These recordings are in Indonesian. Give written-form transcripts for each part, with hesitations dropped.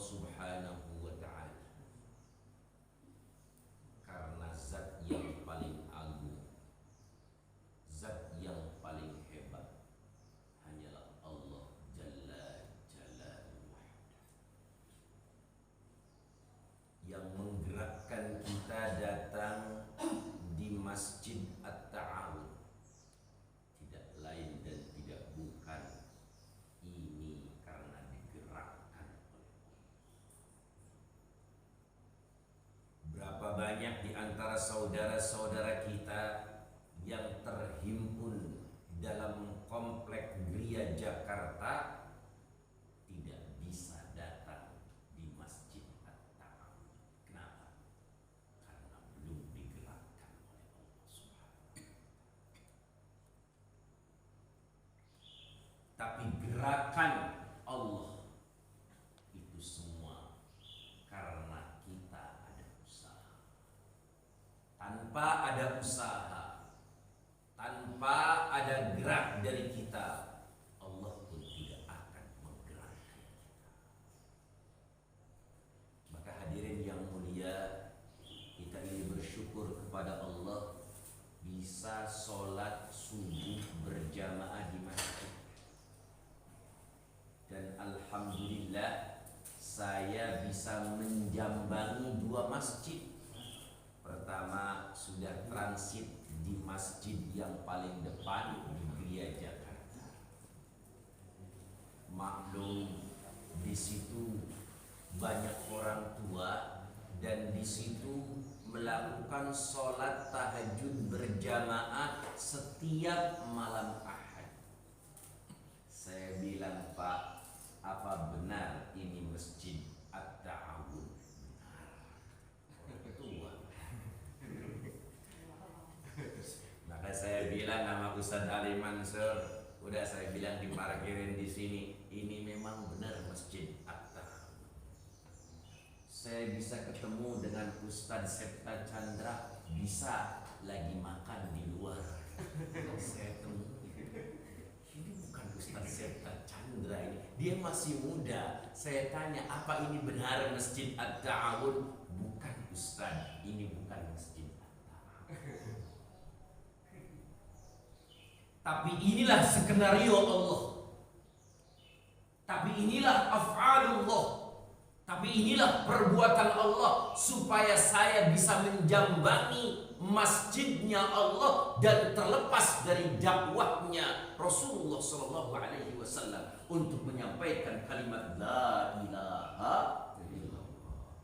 Subhanahu wa ta'ala, karena zat yang paling agung, zat yang paling hebat hanyalah Allah Jalla Jalaluhu, yang menggerakkan kita datang di Masjid At-Ta'awun tidak lain dan tidak bukan ini karena digerakkan oleh Allah. Berapa banyak di antara saudara-saudara kita yang terhimpun dalam komplek Gria Jakarta tidak bisa datang di Masjid At-Ta'awun. Kenapa? Karena belum digerakkan oleh Allah Subhanahu. Tapi gerakan Allah itu semua karena kita ada usaha. Tanpa ada usaha, tanpa ada gerak dari kita, Allah pun tidak akan menggerakkan kita. Maka hadirin yang mulia, kita ini bersyukur kepada Allah bisa sholat subuh berjamaah di masjid. Dan alhamdulillah saya bisa menjambangi dua masjid. Pertama, sudah transit di masjid yang paling depan di Gria Jakarta. Maklum, di situ banyak orang tua dan di situ melakukan sholat tahajud berjamaah setiap malam Ahad. Saya bilang, Pak, apa benar ini Masjid At-Ta'awun? Benar. Tua. Maka saya bilang nama Ustadz Ali Mansur, udah saya bilang diparkirin di sini. Ini memang benar Masjid At-Ta'awun. Saya bisa ketemu dengan Ustadz Septa Chandra, bisa lagi makan di luar. Saya temui. Ini bukan Ustadz Septa Chandra ini, dia masih muda. Saya tanya, apa ini benar Masjid At-Ta'awun? Bukan Ustadz, ini bukan Masjid At-Ta'awun. Tapi inilah skenario Allah. Tapi inilah af'alullah. Tapi inilah perbuatan Allah supaya saya bisa menjambangi masjidnya Allah dan terlepas dari dakwahnya Rasulullah Sallallahu Alaihi Wasallam untuk menyampaikan kalimat La ilaha illallah.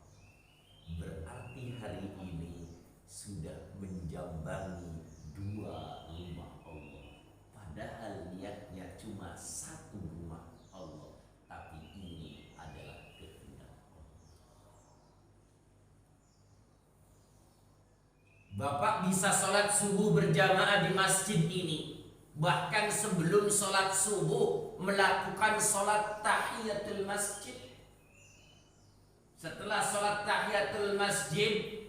Berarti hari ini sudah menjambangi dua rumah Allah. Padahal niatnya cuma satu rumah Allah, tapi ini adalah kehendak Allah. Bapak bisa sholat subuh berjamaah di masjid ini. Bahkan sebelum sholat subuh melakukan sholat tahiyatul masjid. Setelah sholat tahiyatul masjid,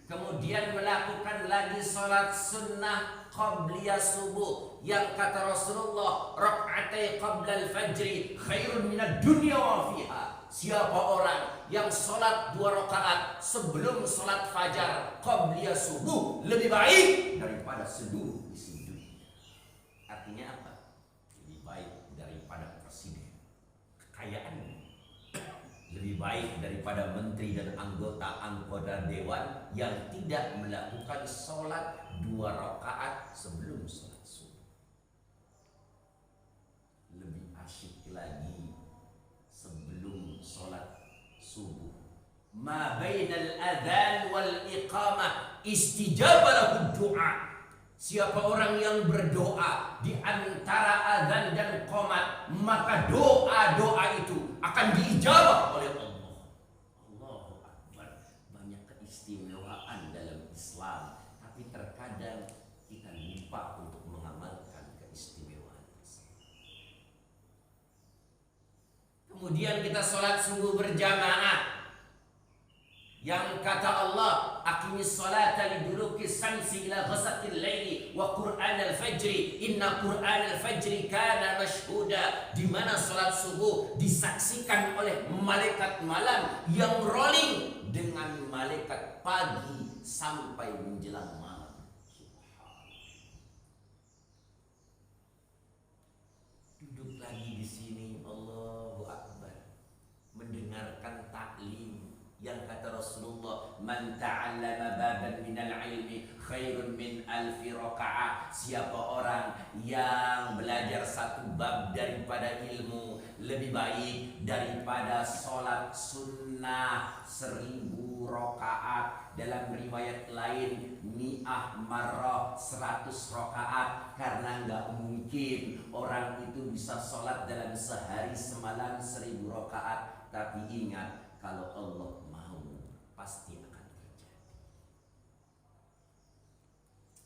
kemudian melakukan lagi sholat sunnah qabliyah subuh, yang kata Rasulullah, rak'atai qablal fajri khairun minad dunya wa fiha. Siapa orang yang sholat 2 rakaat sebelum sholat fajar qabliyah subuh lebih baik daripada seluruh isi dunia. Artinya apa? Lebih baik daripada presiden, kekayaan, lebih baik daripada menteri dan anggota dewan yang tidak melakukan sholat 2 rakaat sebelum sholat subuh. Lebih asyik lagi sebelum sholat subuh, ma bainal adzan wal iqamah istijaba lahu du'a. Siapa orang yang berdoa di antara azan dan qomat, maka doa-doa itu akan diijabah oleh Allah. Allahu Akbar. Banyak keistimewaan dalam Islam, tapi terkadang kita lupa untuk mengamalkan keistimewaan Islam. Kemudian kita sholat subuh berjamaah. Yang kata Allah, aqimis salata liduluki samsi ila ghasaqil laili wa qur'anal fajri inna qur'anal fajri kana mashhuda, di mana salat subuh disaksikan oleh malaikat malam yang rolling dengan malaikat pagi sampai menjelang malam. Duduk lagi di sini, Allahu Akbar, mendengarkan taklim yang kata Rasulullah, man ta'allama baban minal ilmi khairun min alfi raka'ah. Siapa orang yang belajar satu bab daripada ilmu lebih baik daripada sholat sunnah 1000 rakaat. Dalam riwayat lain mi'ah marrah, 100 rakaat. Karena nggak mungkin orang itu bisa sholat dalam sehari semalam 1000 rakaat. Tapi ingat, kalau Allah pasti akan terjadi.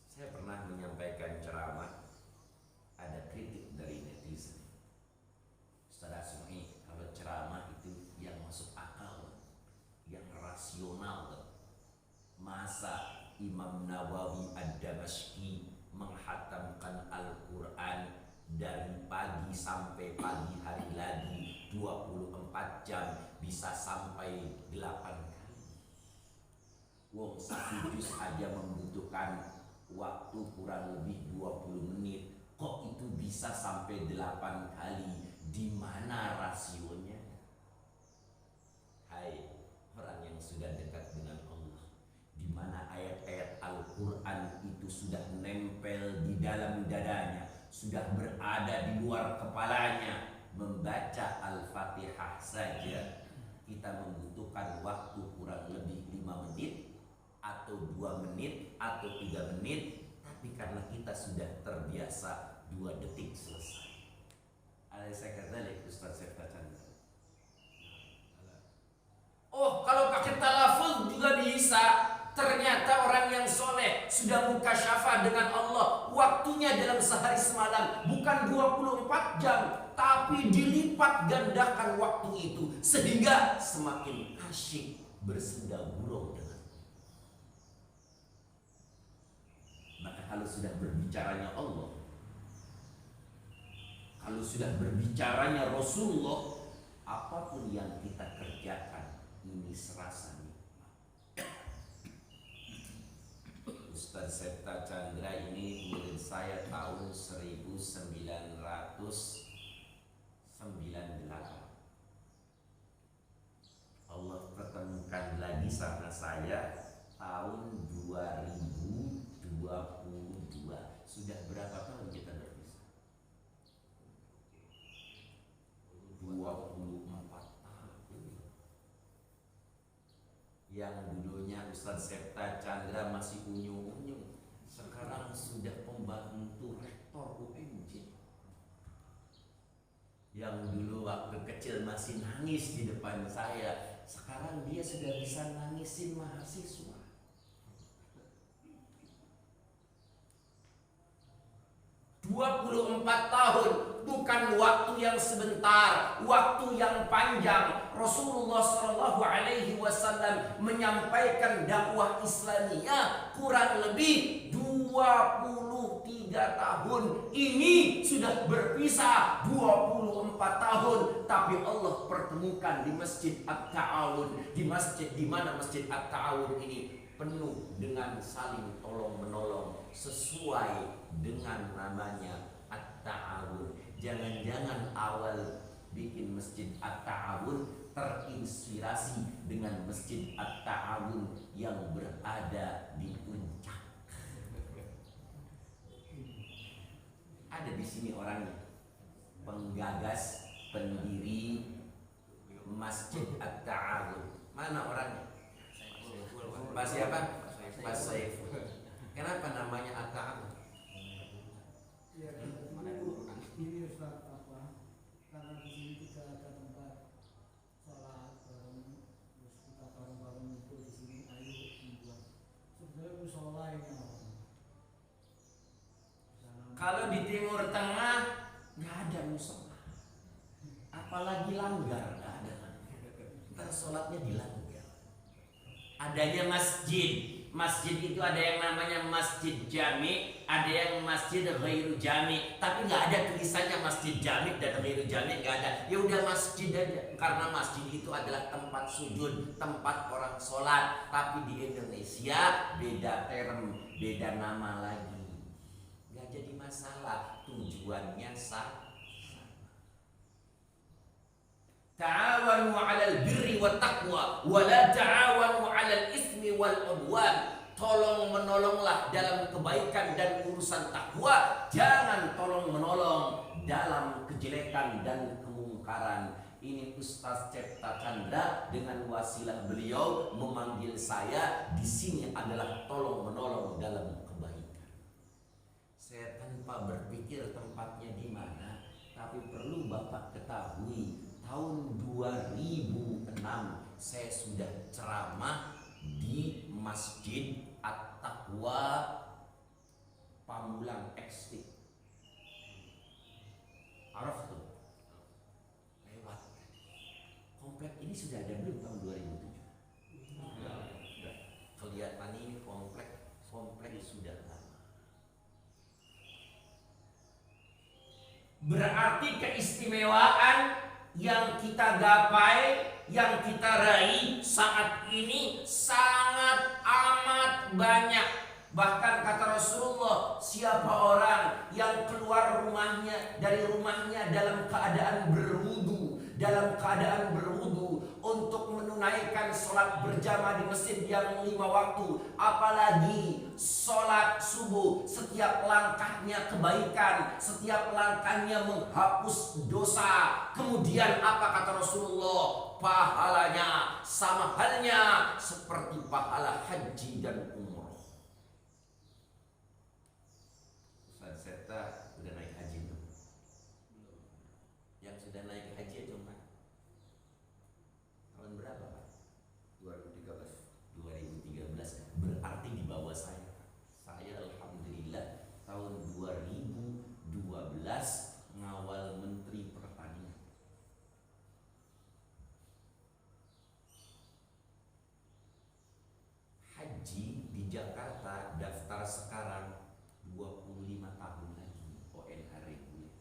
Saya pernah menyampaikan ceramah, ada kritik dari netizen. Ustaz Asmi, kalau ceramah itu yang masuk akal, yang rasional. Masa Imam Nawawi Ad-Damashqi menghatamkan Al-Quran dari pagi sampai pagi hari lagi 24 jam bisa sampai 8 kali. Wong satu juz aja membutuhkan waktu kurang lebih 20 menit. Kok itu bisa sampai 8 kali? Di mana rasionya? Hai orang yang sudah dekat dengan Allah, di mana ayat-ayat Al-Quran itu sudah nempel di dalam dadanya, sudah berada di luar kepalanya. Membaca Al-Fatihah saja kita membutuhkan waktu kurang lebih 5 menit atau 2 menit atau 3 menit, tapi karena kita sudah terbiasa 2 detik selesai. Alaysa kadzalik Ustaz Sefta Chandra? Oh, kalau pakai talafuz juga bisa. Ternyata orang yang soleh sudah mukasyafah dengan Allah, waktunya dalam sehari semalam bukan 24 jam, tapi dilipat gandakan waktu itu, sehingga semakin asyik bersenda gurau dengan. Maka kalau sudah berbicaranya Allah, kalau sudah berbicaranya Rasulullah, apapun yang kita kerjakan ini serasa nikmat. Ustaz Sefta Chandra ini murid saya tahun 1998. Allah pertemukan lagi sama saya tahun 2022. Sudah berapa tahun kita berpisah? 24 tahun. Yang dulunya Ustaz Sefta Chandra masih unyu-unyu, sekarang sudah pembantu rektor UMJ. Yang dulu waktu kecil masih nangis di depan saya, sekarang dia sudah bisa nangisin mahasiswa. 24 tahun bukan waktu yang sebentar, waktu yang panjang. Rasulullah Shallallahu Alaihi Wasallam menyampaikan dakwah Islamiyah kurang lebih 23 tahun. Ini sudah berpisah 24 tahun, tapi Allah pertemukan di Masjid At-Ta'awun, di masjid di mana Masjid At-Ta'awun ini penuh dengan saling tolong menolong sesuai dengan namanya At-Ta'awun. Jangan-jangan awal bikin Masjid At-Ta'awun terinspirasi dengan Masjid At-Ta'awun yang berada di puncak. Ada di sini orangnya, penggagas, pendiri Masjid At-Ta'awun. Mana orangnya? Pak siapa? Pak Saiful. Kenapa namanya At-Ta'awun? Ya, ini Ustaz, karena di sini tidak ada tempat sholat bareng, terus kita bareng-bareng ngumpul di sini, ayo membuat sebenarnya musola ini apa? Kalau di Timur Tengah nggak ada musola, apalagi langgar, nggak ada. Ntar sholatnya di langgar. adanya masjid. Masjid itu ada yang namanya masjid jami, ada yang masjid ghairu jami. Tapi nggak ada tulisannya masjid jami dan ghairu jami, nggak ada. Ya udah masjid aja, karena masjid itu adalah tempat sujud, tempat orang sholat. Tapi di Indonesia beda term, beda nama lagi. Nggak jadi masalah, tujuannya sama. Ta'awanu 'alal birri wat taqwa wa la ta'awanu 'alal ismi wal 'udwan. Tolong menolonglah dalam kebaikan dan urusan takwa, jangan tolong menolong dalam kejelekan dan kemungkaran. Ini Ustaz Cipta Chandra dengan wasilah beliau memanggil saya di sini adalah tolong menolong dalam kebaikan. Saya tanpa berpikir tempatnya di mana, tapi perlu Bapak ketahui, tahun 2006 saya sudah ceramah di Masjid At-Taqwa Pamulang Ekstik. Araf tuh lewat. Komplek ini sudah ada belum tahun 2007? Sudah. Kelihatan ini komplek sudah lama. Berarti keistimewaan yang kita gapai, yang kita raih saat ini sangat amat banyak. Bahkan kata Rasulullah, siapa orang yang keluar dari rumahnya dalam keadaan berwudu untuk menunaikan sholat berjamaah di masjid yang 5 waktu, apalagi sholat subuh, setiap langkahnya kebaikan, setiap langkahnya menghapus dosa. Kemudian apa kata Rasulullah? Pahalanya sama halnya seperti pahala haji dan umroh. Ustaz Seta udah naik haji belum? Yang sudah naik haji cuma tahun berapa Pak? 2013. Berarti di bawah saya. Saya alhamdulillah tahun 2012 ngawal Menteri Pertanian. Haji di Jakarta daftar sekarang 25 tahun lagi ONH reguler.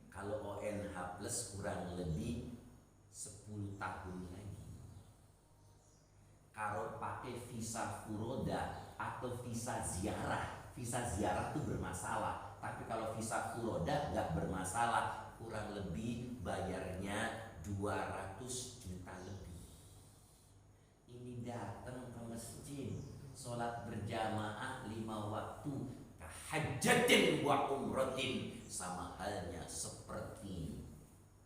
Kalau ONH plus kurang lebih 10 tahun lagi. Kalau pakai visa furoda atau visa ziarah itu bermasalah. Tapi kalau visa furoda nggak bermasalah, kurang lebih bayarnya 200 juta lebih. Ini datang ke masjid, sholat berjamaah 5 waktu, tahajjatin wa umratin, sama halnya seperti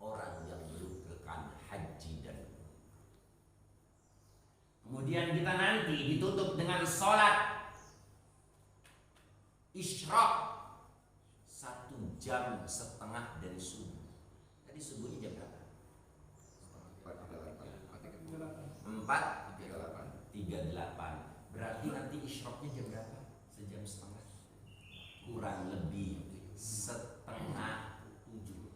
orang yang melakukan haji dan umrah. Kemudian kita nanti ditutup dengan sholat isyraq 1,5 jam dari subuh. Tadi subuhnya jam berapa? 4:38. Berarti nanti isyraqnya jam berapa? 1,5 jam. Kurang lebih 6:30.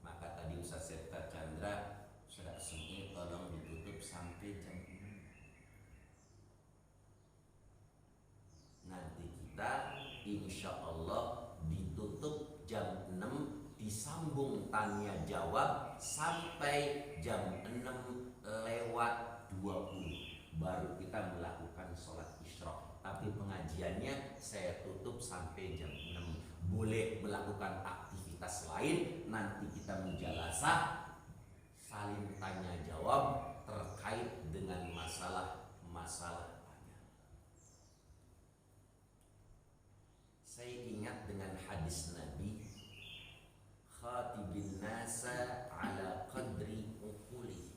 Maka tadi Ustaz Seta Chandra sudah sini tolong ditutup sampai jam 6. Nanti kita insya Allah ditutup jam 6, disambung tanya jawab sampai jam 6:20, baru kita melakukan sholat isyraq. Tapi pengajiannya saya tutup sampai jam 6. Boleh melakukan aktivitas lain, nanti kita menjelaskan saling tanya jawab terkait dengan masalah-masalah banyak. Saya ingat dengan hadis Nabi, khatibin nasa ala qadri uquli.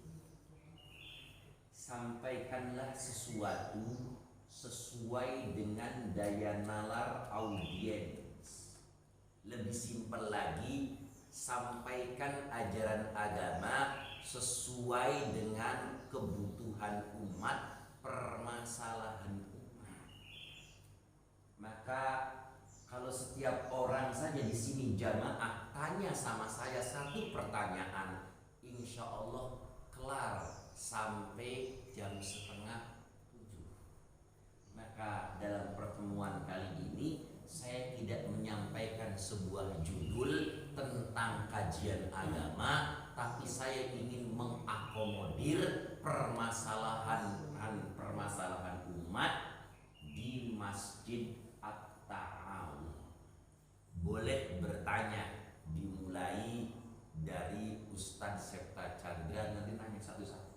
Sampaikanlah sesuatu sesuai dengan daya nalar audiens. Lebih simpel lagi, sampaikan ajaran agama sesuai dengan kebutuhan umat, permasalahan umat. Maka kalau setiap orang saja di sini jamaah tanya sama saya satu pertanyaan, insya Allah kelar sampai jam setengah 7. Maka dalam pertemuan kali ini saya tidak menyampaikan sebuah judul tentang kajian agama, tapi saya ingin mengakomodir permasalahan umat di Masjid At-Ta'awun. Boleh bertanya, dimulai dari Ustadz Septa Chandra, nanti nanya satu-satu.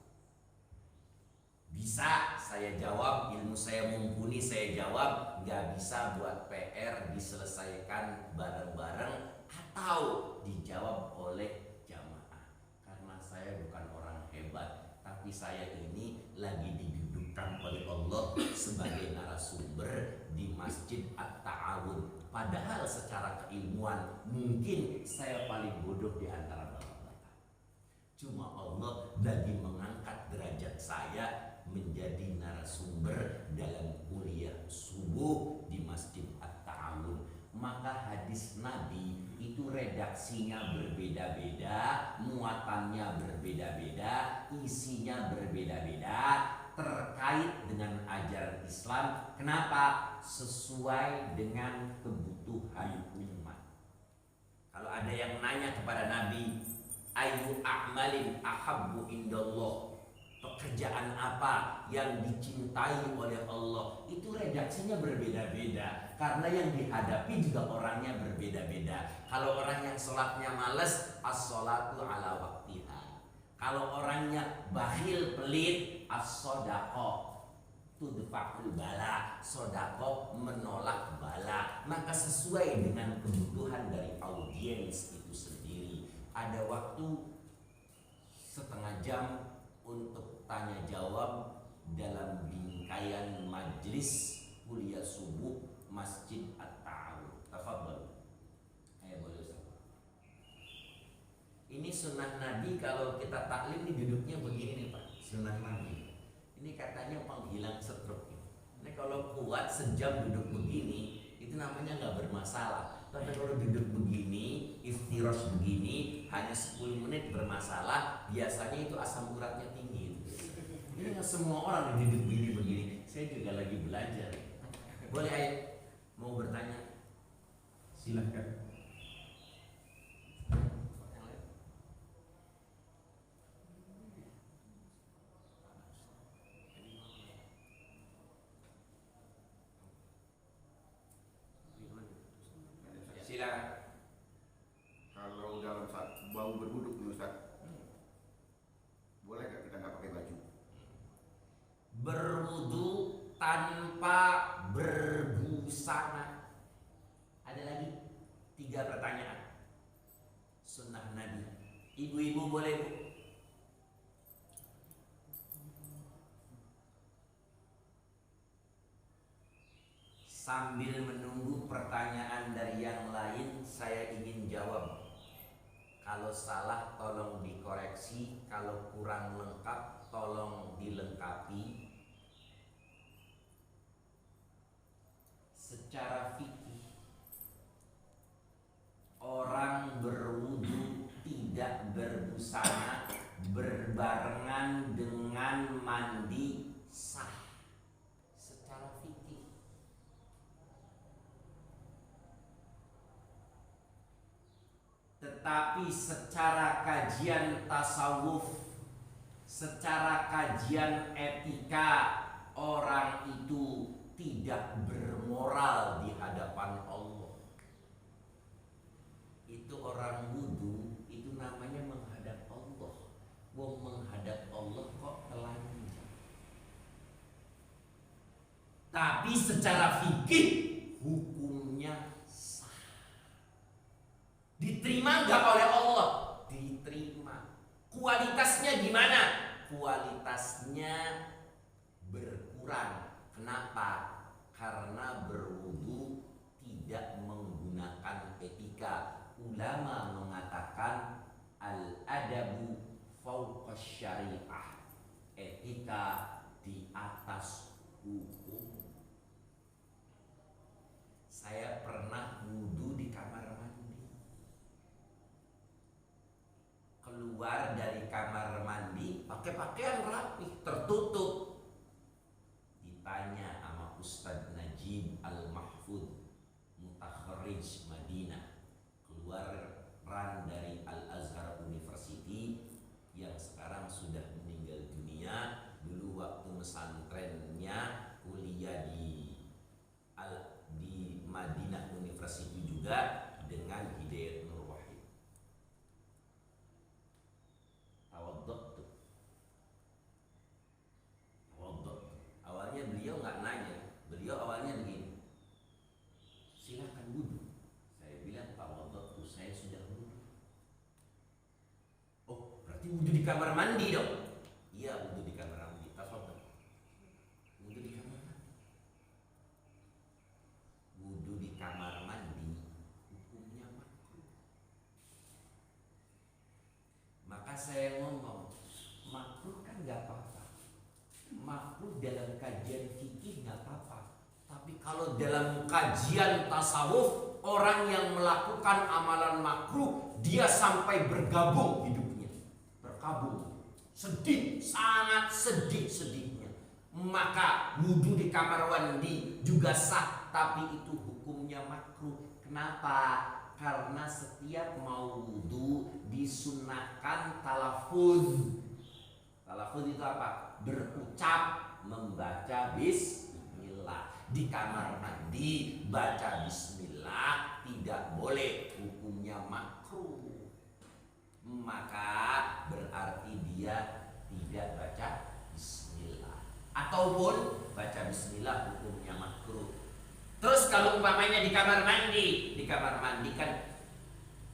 Bisa saya jawab, ilmu saya mumpuni saya jawab, nggak bisa buat PR diselesaikan bareng-bareng atau dijawab oleh jamaah. Karena saya bukan orang hebat, tapi saya ini lagi didudukkan oleh Allah sebagai narasumber di Masjid At-Ta'awun. Padahal secara keilmuan mungkin saya paling bodoh di antara bapak-bapak. Cuma Allah lagi mengangkat derajat saya menjadi narasumber dalam kuliah subuh di Masjid At-Ta'awun. Maka hadis Nabi itu redaksinya berbeda-beda, muatannya berbeda-beda, isinya berbeda-beda, terkait dengan ajaran Islam. Kenapa? Sesuai dengan kebutuhan umat. Kalau ada yang nanya kepada Nabi, ayu a'malin ahabbu indallah, pekerjaan apa yang dicintai oleh Allah, itu redaksinya berbeda-beda karena yang dihadapi juga orangnya berbeda-beda. Kalau orang yang sholatnya males, as-sholatu ala waktiha. Kalau orangnya bakhil pelit, as-sodaqah tudfa'ul bala, sodaqah menolak bala. Maka sesuai dengan kebutuhan dari audiens itu sendiri. Ada waktu setengah jam untuk tanya jawab dalam bingkaian majlis kuliah subuh Masjid At-Ta'awun. Tafadhol. Ayo boleh Ustaz. Ini sunnah Nabi, kalau kita taklim ini duduknya begini nih Pak. Sunnah Nabi. Ini katanya penghilang stroke. Ini kalau kuat sejam duduk begini, itu namanya nggak bermasalah. Tapi kalau duduk begini, iftirosh begini, hanya 10 menit bermasalah. Biasanya itu asam uratnya tinggi. Ini nggak semua orang yang duduk begini. Saya juga lagi belajar. Boleh ayo, mau bertanya? Silahkan. Silakan. Kalau dalam saat bau berwuduk nih Ustaz, boleh gak kita nggak pakai baju? Berwudu tanpa berbusana. Ada lagi 3 pertanyaan. Sunnah Nabi. Ibu-ibu boleh Bu? Sambil menunggu pertanyaan dari yang lain, saya ingin jawab. Kalau salah tolong dikoreksi, kalau kurang lengkap tolong dilengkapi. Secara fikih, orang berwudu tidak berbusana berbarengan dengan mandi sah. Secara fikih. Tetapi secara kajian tasawuf, secara kajian etika, orang itu tidak bermoral di hadapan Allah. Itu orang wudu, itu namanya menghadap Allah. Wong menghadap Allah kok telanjang. Tapi secara fikih hukumnya diterima nggak oleh Allah? Diterima. Kualitasnya gimana? Kualitasnya berkurang. Kenapa? Karena berwudu tidak menggunakan etika. Ulama mengatakan al-adabu fauqa syariah. Etika di atas hukum. Saya pernah wudu di kamar mandi. Keluar dari kamar mandi pakai pakaian rapi, tertutup. Ditanya sama Ustadz Najib Al-Mahfud, mutakharrij Madinah, keluaran dari Al-Azhar University yang sekarang sudah meninggal dunia. Dulu waktu pesantrennya kuliah di Madinah University juga dengan Hidayat Nur Wahid. Tawaddu. Awalnya beliau nggak nanya, beliau awalnya begini, silakan wudhu. Saya bilang tawaddu, saya sudah wudhu. Oh, berarti wudhu di kamar mandi dong? Iya, wudhu di kamar mandi. Tafadhol. Wudhu di kamar mandi. Wudhu di kamar mandi hukumnya makruh. Maka saya ngomong, makruh kan nggak apa-apa. Makruh dalam kajian fikih nggak apa-apa. Tapi kalau dalam kajian tasawuf, orang yang melakukan amalan makruh, dia sampai bergabung hidupnya, berkabung, sedih, sangat sedih-sedihnya. Maka wudhu di kamar mandi juga sah, tapi itu hukumnya makruh. Kenapa? Karena setiap mau wudhu disunahkan talafuz. Talafuz itu apa? Berucap, membaca bismillah. Di kamar mandi baca bismillah tidak boleh, hukumnya makruh. Maka berarti dia tidak baca bismillah, ataupun baca bismillah hukumnya makruh. Terus kalau umpamanya di kamar mandi kan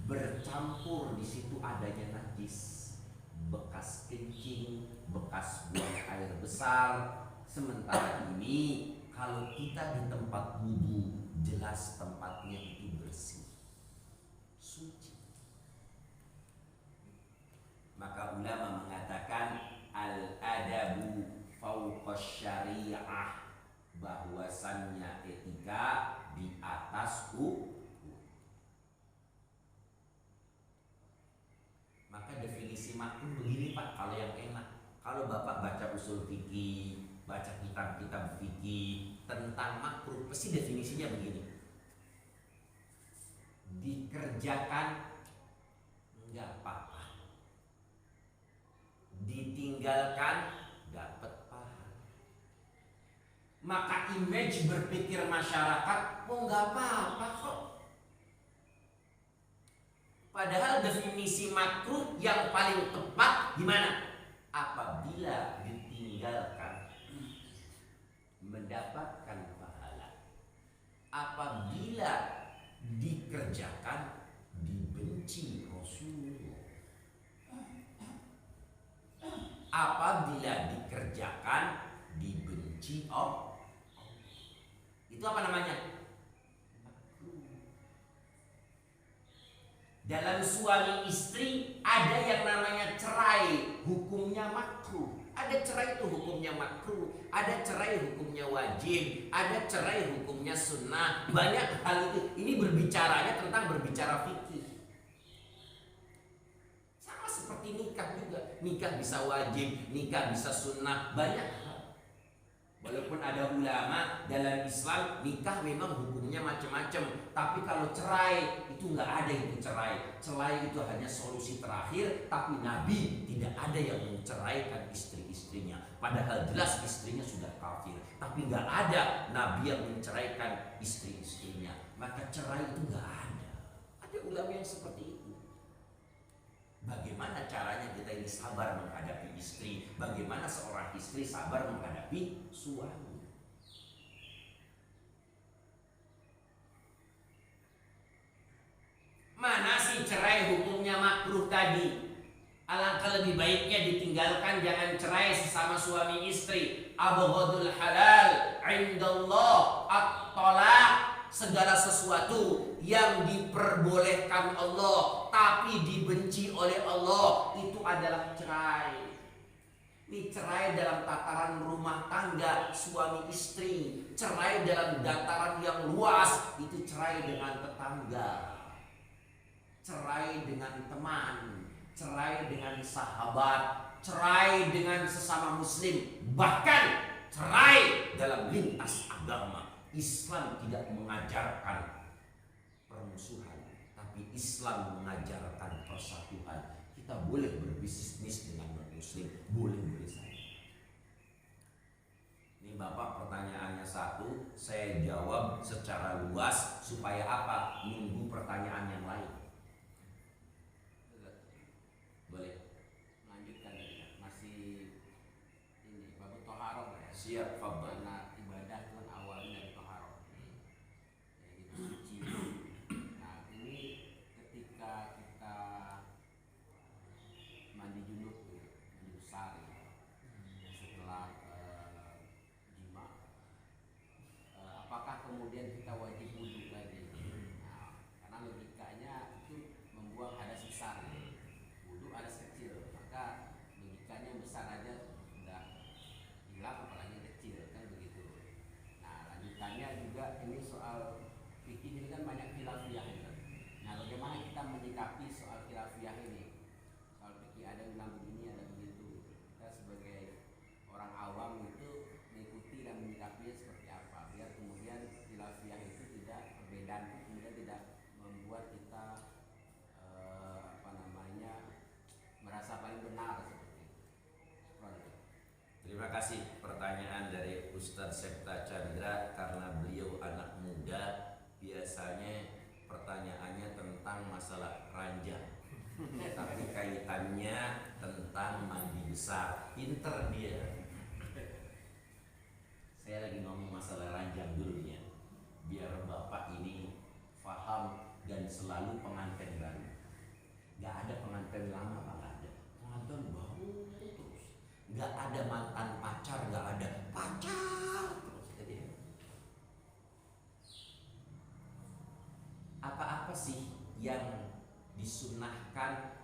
bercampur, di situ adanya najis, bekas kencing, bekas buang air besar. Sementara ini kalau kita di tempat wudhu, jelas tempatnya itu bersih, suci. Maka ulama mengatakan al-adabu fauqa syariah, bahwasannya etika di atas hukum. Maka definisi makruh begini Pak, kalau yang enak. Kalau Bapak baca usul fikih, baca kitab-kitab fikih tentang makruh, pasti definisinya begini. Dikerjakan enggak apa-apa, ditinggalkan dapat pahala. Maka image berpikir masyarakat, oh enggak apa-apa kok. Padahal definisi makruh yang paling tepat gimana? Apabila ditinggalkan mendapatkan pahala, apabila dikerjakan dibenci Rasulullah, apabila dikerjakan dibenci Allah. Itu apa namanya? Dalam suami istri ada yang namanya cerai, hukumnya makruh. Ada cerai itu hukumnya makruh, ada cerai hukumnya wajib, ada cerai hukumnya sunnah. Banyak hal itu. Ini berbicaranya tentang berbicara fikih. Sama seperti nikah juga. Nikah bisa wajib, nikah bisa sunnah, banyak hal. Walaupun ada ulama dalam Islam nikah memang hukumnya macam-macam, tapi kalau cerai itu nggak ada itu cerai. Cerai itu hanya solusi terakhir, tapi Nabi tidak ada yang menceraikan istri-istrinya. Padahal jelas istrinya sudah kafir, tapi nggak ada Nabi yang menceraikan istri-istrinya. Maka cerai itu nggak ada. Ada ulama yang seperti itu. Bagaimana caranya kita ini sabar menghadapi istri? Bagaimana seorang istri sabar menghadapi suami? Mana sih cerai hukumnya makruh tadi? Alangkah lebih baiknya ditinggalkan, jangan cerai sesama suami istri. Abghadul halal indallah at-talaq. Segala sesuatu yang diperbolehkan Allah tapi dibenci oleh Allah, itu adalah cerai. Ini cerai dalam tataran rumah tangga suami istri, cerai dalam dataran yang luas, itu cerai dengan tetangga, cerai dengan teman, cerai dengan sahabat, cerai dengan sesama muslim, bahkan cerai dalam lintas agama. Islam tidak mengajarkan permusuhan, tapi Islam mengajarkan persatuan. Kita boleh berbisnis dengan non-muslim, boleh-boleh saja. Ini Bapak pertanyaannya satu, saya jawab secara luas supaya apa? Nunggu pertanyaan yang lain. Boleh. Melanjutkan tadi kan, masih ini bab toharoh ya. Siap, Fadhil. Karena ibadah itu kan awalnya dari toharoh. Ya gitu suci. Nah ini ketika kita mandi junub, mandi besar ya, setelah jima, apakah kemudian kita wajib wudhu lagi? Nah, karena logikanya itu membuang hadas besar. Wudhu hadas kecil, maka logikanya besar aja sudah hilang, apalagi kecil kan begitu. Nah lanjutannya juga ini soal fikih ini kan banyak khilafiyah ya. Nah bagaimana kita menyikapi soal khilafiyah ini? Soal fikih ada yang bilang begini, ada begitu. Kita sebagai orang awam itu mengikuti dan menyikapinya seperti apa, biar kemudian khilafiyah itu tidak, perbedaan itu kemudian tidak membuat kita merasa paling benar seperti itu. Terima kasih pertanyaan dari Ustadz Septa Chandra. Karena beliau anak muda, biasanya pertanyaannya tentang masalah ranjang, tapi kaitannya tentang mandi besar. Pinter dia. Saya lagi ngomong masalah ranjang dulunya, biar Bapak ini paham dan selalu pengantin baru. Gak ada pengantin lama, Pak, gak ada. Pengantin baru terus. Gak ada mantan pacar, gak ada pacar terus. Jadi apa-apa sih yang disunahkan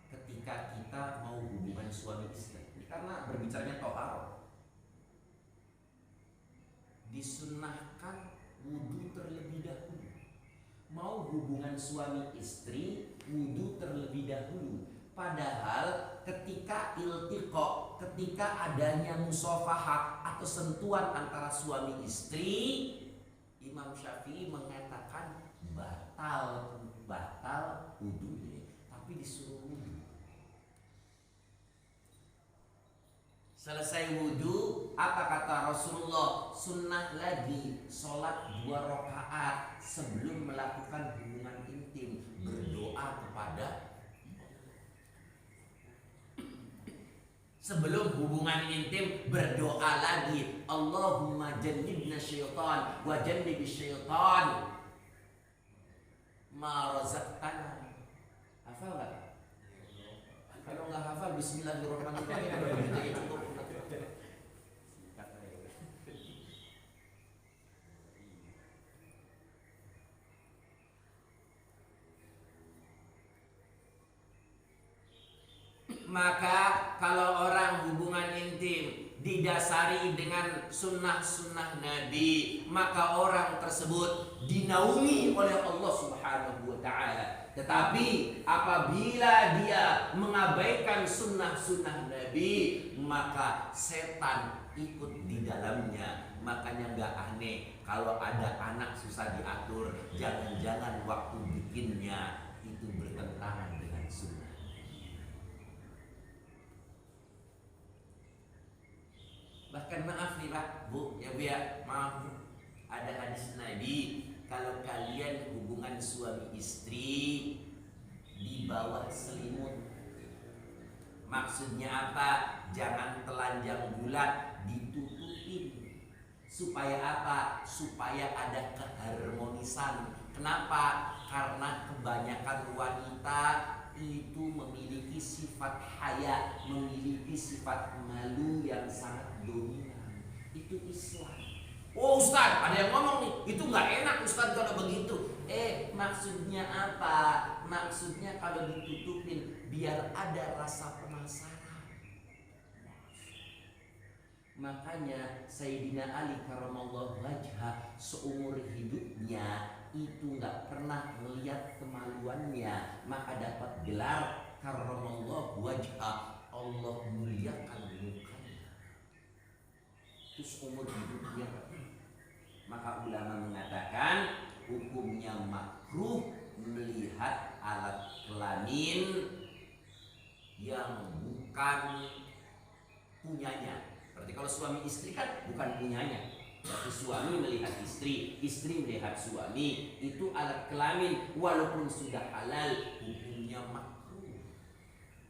ketika kita mau hubungan suami istri? Karena berbicaranya tohar, disunahkan wudhu terlebih dahulu. Mau hubungan suami istri, wudhu terlebih dahulu. Padahal ketika iltiqa, ketika adanya musafahah atau sentuhan antara suami istri, Imam Syafi'i mengatakan batal wudhunya, tapi disuruh wudhu. Selesai wudhu, apa kata Rasulullah? Sunnah lagi sholat 2 rakaat sebelum melakukan hubungan intim, berdoa kepada sebelum hubungan intim, berdoa lagi, Allahumma jannibna syaitan wa jannibis syaitan ma razaqtana. Hafal gak? Kalau nggak hafal, Bismillahirrahmanirrahim. Maka kalau orang hubungan intim didasari dengan sunnah-sunnah Nabi, maka orang tersebut dinaungi oleh Allah Subhanahu wa ta'ala. Tetapi apabila dia mengabaikan sunnah-sunnah Nabi, maka setan ikut di dalamnya. Makanya gak aneh kalau ada anak susah diatur, jangan-jangan waktu bikinnya itu bertentangan dengan sunnah. Bahkan maaf nih Pak, Bu, ya Bu ya, maaf, ada hadis Nabi, kalau kalian hubungan suami istri di bawah selimut. Maksudnya apa? Jangan telanjang bulat, ditutupin. Supaya apa? Supaya ada keharmonisan. Kenapa? Karena kebanyakan wanita itu memiliki sifat haya, memiliki sifat malu yang sangat dominan. Itu Islam. Oh Ustaz, ada yang ngomong nih, itu gak enak Ustaz kalau begitu. Maksudnya apa? Maksudnya kalau ditutupin biar ada rasa penasaran. Makanya Sayyidina Ali karamallahu wajhah seumur hidupnya itu gak pernah melihat kemaluannya, maka dapat gelar karramallahu wajhah, Allah muliakan mukanya. Itu seumur hidupnya. Maka ulama mengatakan hukumnya makruh melihat alat kelamin yang bukan punyanya. Berarti kalau suami istri kan bukan punyanya. Berarti suami melihat istri, istri melihat suami, itu alat kelamin walaupun sudah halal, hukumnya makruh.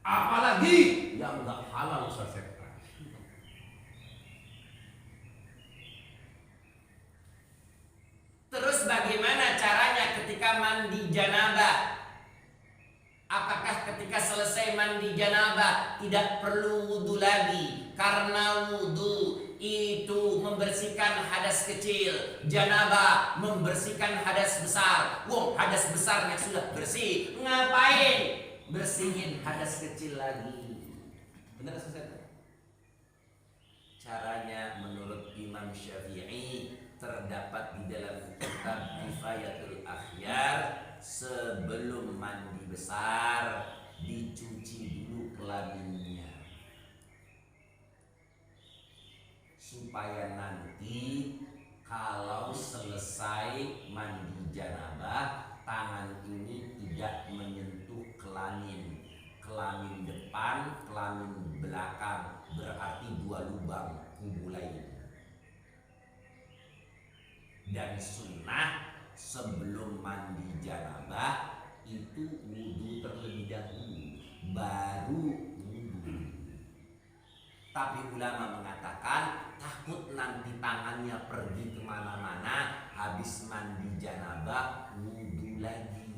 Apalagi yang enggak halal, Ustaz. Terus bagaimana caranya ketika mandi janabah? Apakah ketika selesai mandi janabah tidak perlu wudhu lagi? Karena wudhu itu membersihkan hadas kecil, janabah membersihkan hadas besar. Wong, hadas besarnya sudah bersih, ngapain bersihin hadas kecil lagi? Benar Ustaz? Caranya menurut Imam Syafi'i terdapat di dalam kitab Kifayatul Akhyar, sebelum mandi besar dicuci dulu kelaminnya supaya nanti kalau selesai mandi janabah tangan ini tidak menyentuh kelamin depan, kelamin belakang, berarti 2 lubang kumulai. Dan sunnah sebelum mandi janabah itu wudhu terlebih dahulu, baru wudhu. Tapi ulama mengatakan takut nanti tangannya pergi kemana-mana, habis mandi janabah wudhu lagi.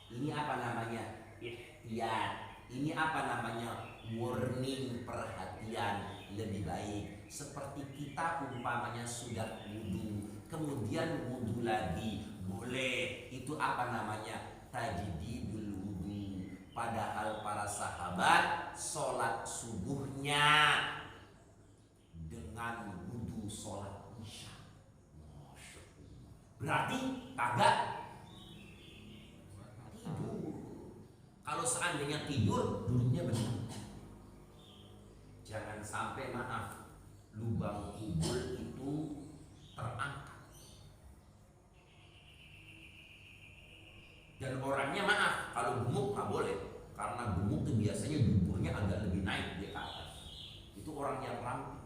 Ini apa namanya? Ihtiyat. Ini apa namanya? Warning, perhatian lebih baik. Seperti kita umpamanya sudah wudhu, kemudian wudhu lagi, boleh. Itu apa namanya? Tajdidul wudhu. Padahal para sahabat sholat subuhnya dengan wudhu sholat isya. Berarti kagak tidur. Kalau seandainya tidur, duduknya benar. Jangan sampai, maaf, lubang kubur itu terangkat. Dan orangnya, maaf, kalau gemuk nggak boleh, karena gemuk itu biasanya duburnya agak lebih naik di atas. Itu orang yang ramping.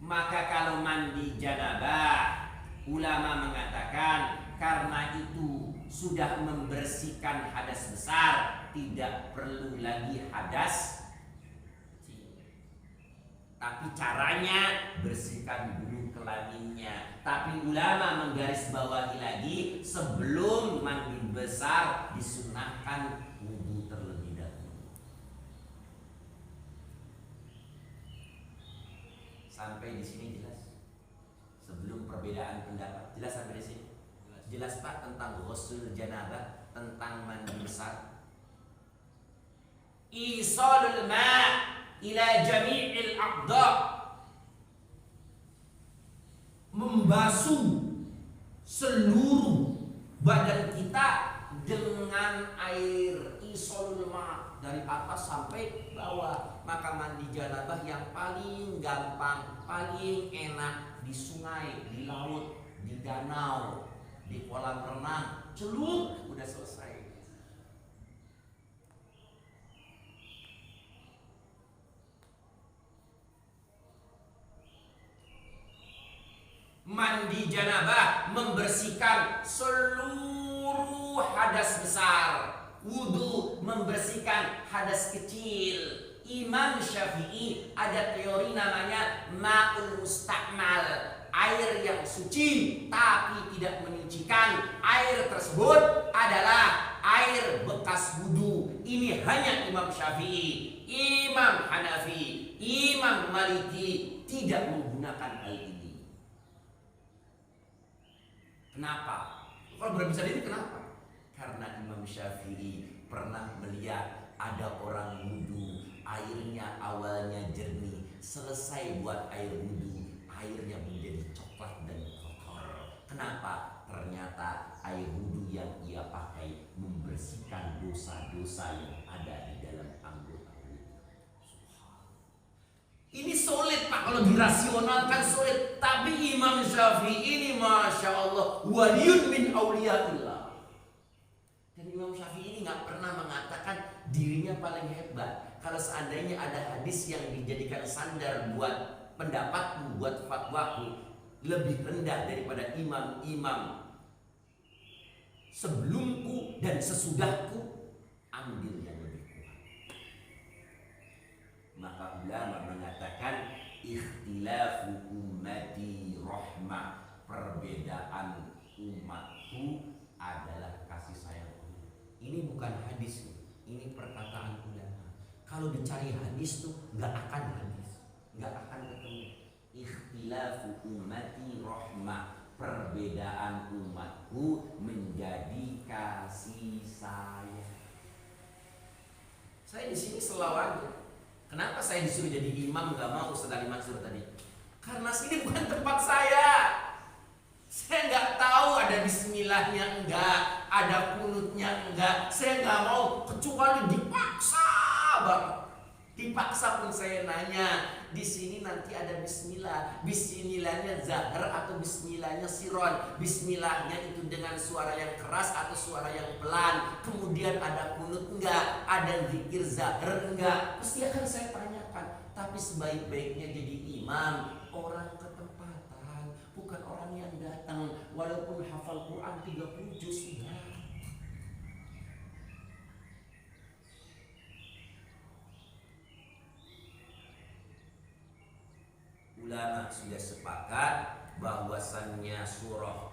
Maka kalau mandi janabah, ulama mengatakan karena itu sudah membersihkan hadas besar, tidak perlu lagi hadas kecil. Tapi caranya bersihkan dulu kelaminnya. Tapi ulama menggarisbawahi lagi, sebelum mandi besar disunahkan wudhu terlebih dahulu. Sampai di sini jelas? Sebelum perbedaan pendapat, jelas sampai di sini? Jelas Pak tentang ghusl janabah, tentang mandi besar? Isalul ma' ila jami'il a'dha, membasuh seluruh badan kita dengan air. Isalul ma' dari atas sampai bawah. Maka mandi janabah yang paling gampang, paling enak di sungai, di laut, di danau, di kolam renang, celup, udah selesai. Mandi janabah membersihkan seluruh hadas besar, wudhu membersihkan hadas kecil. Imam Syafi'i ada teori namanya ma'ul musta'mal, air yang suci tapi tidak menyucikan. Air tersebut adalah air bekas wudhu. Ini hanya Imam Syafi'i. Imam Hanafi, Imam Maliki tidak menggunakan hal ini. Kenapa? Kalau berbicara ini kenapa? Karena Imam Syafi'i pernah melihat ada orang wudhu, airnya awalnya jernih, selesai buat air wudhu, airnya menjadi coklat dan kotor. Kenapa? ternyata air wudhu yang ia pakai membersihkan dosa-dosa yang ada di dalam anggota wudhu. Ini sulit Pak, kalau dirasionalkan sulit. Tapi Imam Syafi'i ini Masya Allah waliyun min awliyaillah. Dan Imam Syafi'i ini gak pernah mengatakan dirinya paling hebat. Kalau seandainya ada hadis yang dijadikan sandar buat pendapatku, buat fatwaku, lebih rendah daripada imam-imam sebelumku dan sesudahku, ambil yang lebih kuat. Maka ulama mengatakan ikhtilafu ummati rahmah, perbedaan umatku adalah kasih sayang. Ini bukan hadis, ini perkataan ulama. Kalau dicari hadis tuh nggak akan hadis, nggak akan ketemu. Ikhtilafu ummati rahmah, perbedaan umatku menjadi kasih sayang. Saya di sini selalu aja. Kenapa saya disuruh jadi imam nggak mau Ustaz Ali Mansur tadi? Karena sini bukan tempat saya. Saya nggak tahu ada bismillahnya enggak, ada kunutnya enggak. Saya nggak mau kecuali dipaksa banget. Dipaksa pun saya nanya, di sini nanti ada bismillah. Bismillahnya zahar atau bismillahnya siron? Bismillahnya itu dengan suara yang keras atau suara yang pelan? Kemudian ada kunut enggak? Ada zikir zahar enggak? Pasti akan saya tanyakan. Tapi sebaik-baiknya jadi imam orang ketempatan, bukan orang yang datang walaupun hafal Quran 30 juz enggak. Ulama sudah sepakat bahwasannya surah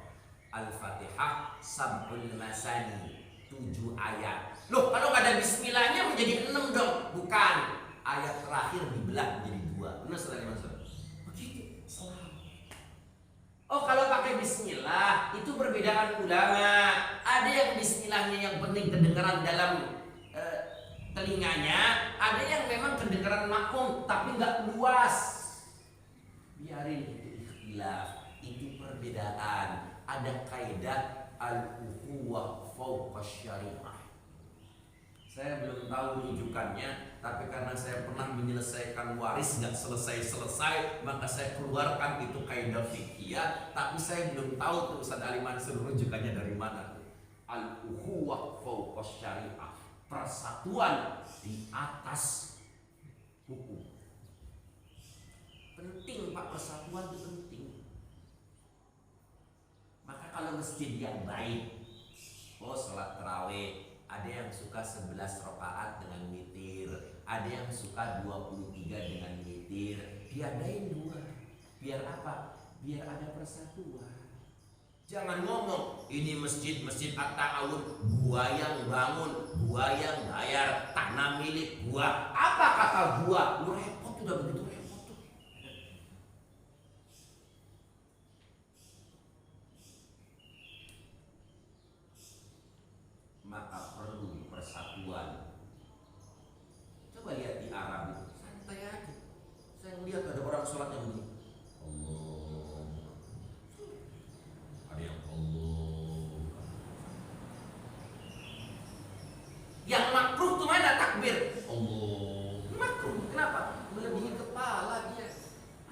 Al-Fatihah sab'ul masani, 7 ayat. Loh, kalau nggak ada bismillahnya menjadi 6 dong? Bukan. Ayat terakhir dibelah menjadi 2. Benar Saudara Mansur? Begitu. Salah. Oh, kalau pakai bismillah itu perbedaan ulama. Ada yang bismillahnya yang penting kedengaran dalam telinganya, ada yang memang kedengaran makmum tapi nggak luas. Biarin itu ikhtilaf, itu perbedaan. Ada kaidah al-ukhuwah fawqa syariah. Saya belum tahu rujukannya, tapi karena saya pernah menyelesaikan waris nggak selesai-selesai, maka saya keluarkan itu kaidah fikih. Tapi saya belum tahu tuh Ustaz Ali Mansur rujukannya dari mana. Al-ukhuwah fawqa syariah, persatuan di atas hukum. Penting Pak, persatuan itu penting. Maka kalau masjid yang baik, sholat tarawih, ada yang suka 11 rakaat dengan witir, ada yang suka 23 dengan witir, diadain 2. Biar apa? Biar ada persatuan. Jangan ngomong ini masjid At-Ta'awun, gua yang bangun, gua yang bayar, tanah milik gua. Apa kata gua? Lu repot, udah begitu repot. Maka perlu persatuan. Coba lihat di Arab itu santai aja. Saya melihat ada orang sholat yang begini, Allah, ada yang Allah. Yang makruh tuh mana takbir? Allah. Makruh. Kenapa? Melebihi kepala dia.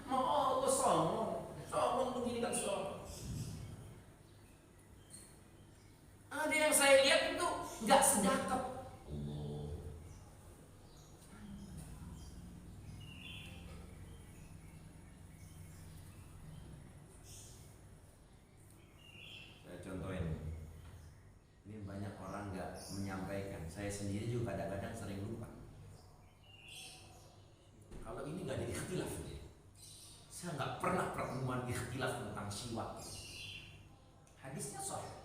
Mau Allah songong begini kan songong. Ada yang saya lihat itu nggak sedekap. Saya contohin. Ini banyak orang nggak menyampaikan. Saya sendiri juga kadang-kadang sering lupa. Kalau ini nggak ada ikhtilaf, saya nggak pernah pertemuan ikhtilaf tentang siwak. Hadisnya sahih.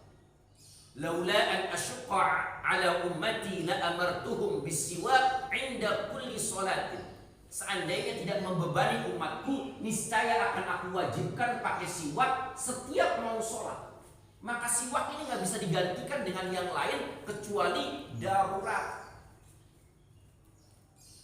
Laula an asyqa ala ummati la amartuhum bisiwak 'inda kulli sholatin. Seandainya tidak membebani umatku, niscaya akan aku wajibkan pakai siwak setiap mau sholat. Maka siwak ini nggak bisa digantikan dengan yang lain kecuali darurat.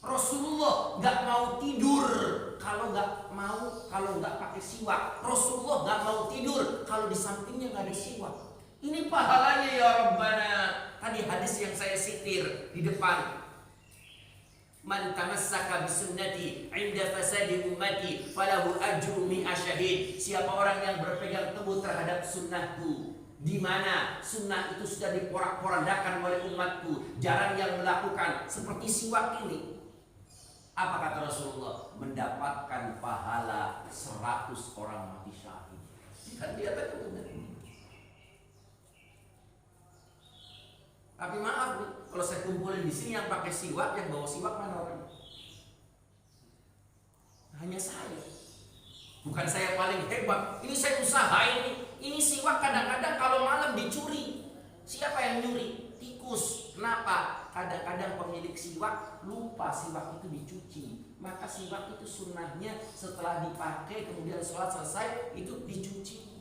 Rasulullah nggak mau tidur kalau nggak pakai siwak. Rasulullah nggak mau tidur kalau di sampingnya nggak ada siwak. Ini pahalanya ya Rabbana. Tadi hadis yang saya sitir di depan. Man tamassaka bisunnati 'inda fasadi ummati falahu ajru mi'a syahid. Siapa orang yang berpegang teguh terhadap sunnahku, di mana sunnah itu sudah diporak-porandakan oleh umatku, jarang yang melakukan, seperti siwak ini. Apa kata Rasulullah? Mendapatkan pahala 100 orang mati syahid. Kan dia betul. Tapi maaf nih, kalau saya kumpulin di sini yang pakai siwak, yang bawa siwak mana orang? Hanya saya. Bukan saya paling hebat. Ini saya usahain nih. Ini siwak kadang-kadang kalau malam dicuri. Siapa yang nyuri? Tikus. Kenapa? Kadang-kadang pemilik siwak lupa siwak itu dicuci. Maka siwak itu sunnahnya setelah dipakai kemudian sholat selesai itu dicuci.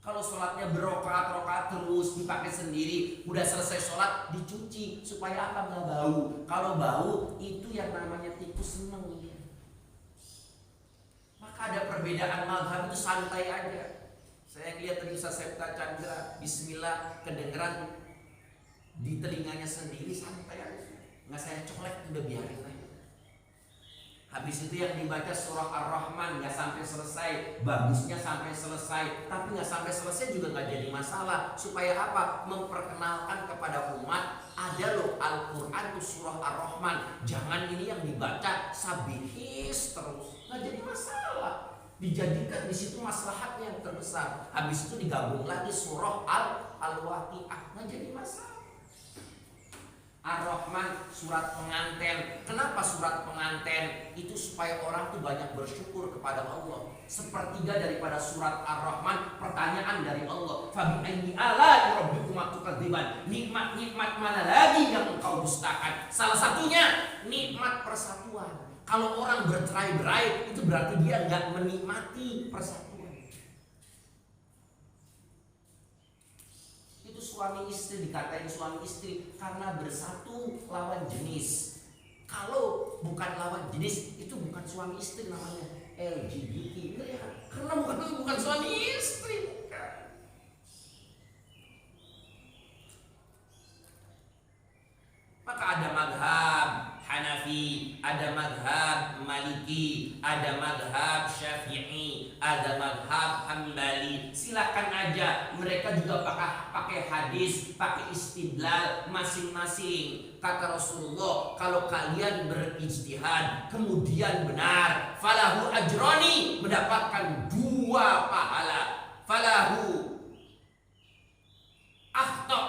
Kalau sholatnya berokat-rokat terus dipakai sendiri, udah selesai sholat dicuci supaya apa? Nggak bau. Kalau bau itu yang namanya tikus seneng dia. Maka ada perbedaan mazhab itu santai aja. Saya lihat tadi Ustaz Septa Chandra, Bismillah kedengeran di telinganya sendiri, santai aja. Nggak saya colek, udah biarin aja. Habis itu yang dibaca surah Ar-Rahman nggak sampai selesai, bagusnya sampai selesai, tapi nggak sampai selesai juga nggak jadi masalah. Supaya apa? Memperkenalkan kepada umat ada loh Al-Quran itu surah Ar-Rahman. Jangan ini yang dibaca sabihis terus, nggak jadi masalah. Dijadikan di situ maslahat yang terbesar. Habis itu digabung lagi surah Al-Waqiah, nggak jadi masalah. Ar-Rahman surat pengantin. Kenapa surat pengantin? Itu supaya orang tuh banyak bersyukur kepada Allah. Sepertiga daripada surat Ar-Rahman pertanyaan dari Allah. Fa bi ayyi ala'i rabbikuma tukadziban? Nikmat-nikmat mana lagi yang engkau dustakan? Salah satunya nikmat persatuan. Kalau orang bercerai-berai itu berarti dia nggak menikmati persatuan. Suami istri dikatain suami istri karena bersatu lawan jenis. Kalau bukan lawan jenis itu bukan suami istri, namanya LGBT. Ya, karena bukan suami istri. Bukan. Maka ada madhab Hanafi, ada madhab Maliki, ada madhab Syafi'i, ada madhab Hambali. Silakan aja, mereka juga pakai hadis, pakai istidlal masing-masing. Kata Rasulullah, kalau kalian berijtihad kemudian benar, falahu ajroni, mendapatkan 2 pahala. Falahu akhta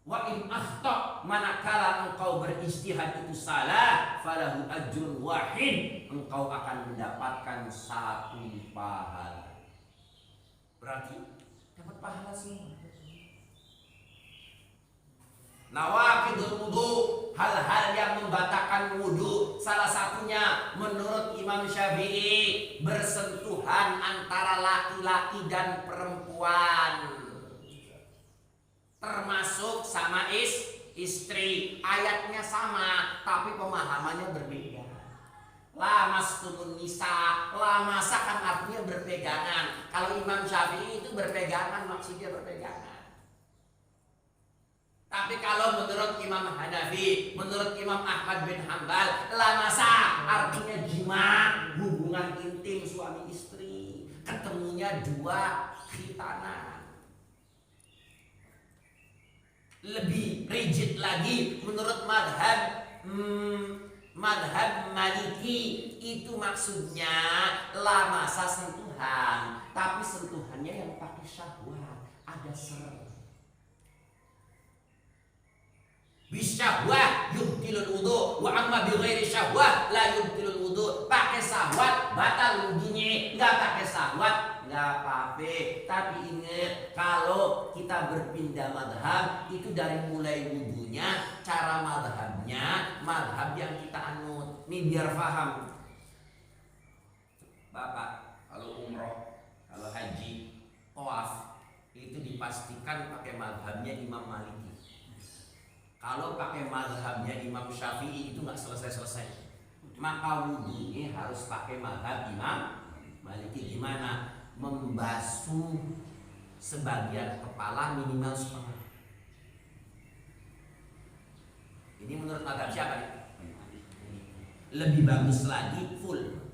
wa in akhta, manakala engkau berijtihad itu salah, falahu ajrun wahid, engkau akan mendapatkan 1 pahala. Berarti dapat pahala semua. Nawaqidul wudu, hal-hal yang membatalkan wudu, salah satunya menurut Imam Syafi'i bersentuhan antara laki-laki dan perempuan, termasuk sama istri. Ayatnya sama tapi pemahamannya berbeda. Lamastumun nisa, lamasa kan artinya berpegangan. Kalau Imam Syafi'i itu berpegangan maksudnya berpegangan. Tapi kalau menurut Imam Hanafi, menurut Imam Ahmad bin Hanbal, lamasa artinya jima, hubungan intim suami istri, ketemunya 2 khitanan. Lebih rigid lagi menurut madhab Maliki, itu maksudnya lamasa sentuhan, tapi sentuhannya yang pakai syahwat, ada ser. Bisyahwah yubtilul wudu, wa amma bi ghairi syahwah la yubtilul wudu. Pakai syahwat batal wudunya, enggak pakai syahwat enggak apa-apa. Tapi ingat, kalau kita berpindah madhab itu dari mulai wudunya, cara madhabnya madhab yang kita anut. Ini biar paham Bapak, kalau umroh, kalau haji, tawaf itu dipastikan pakai madhabnya Imam Maliki. Kalau pakai mazhabnya Imam Syafi'i itu nggak selesai-selesai. Maka wudhunya harus pakai mazhab Imam Maliki. Gimana? Membasuh sebagian kepala minimal setengah. Ini menurut mazhab siapa nih? Lebih bagus lagi full.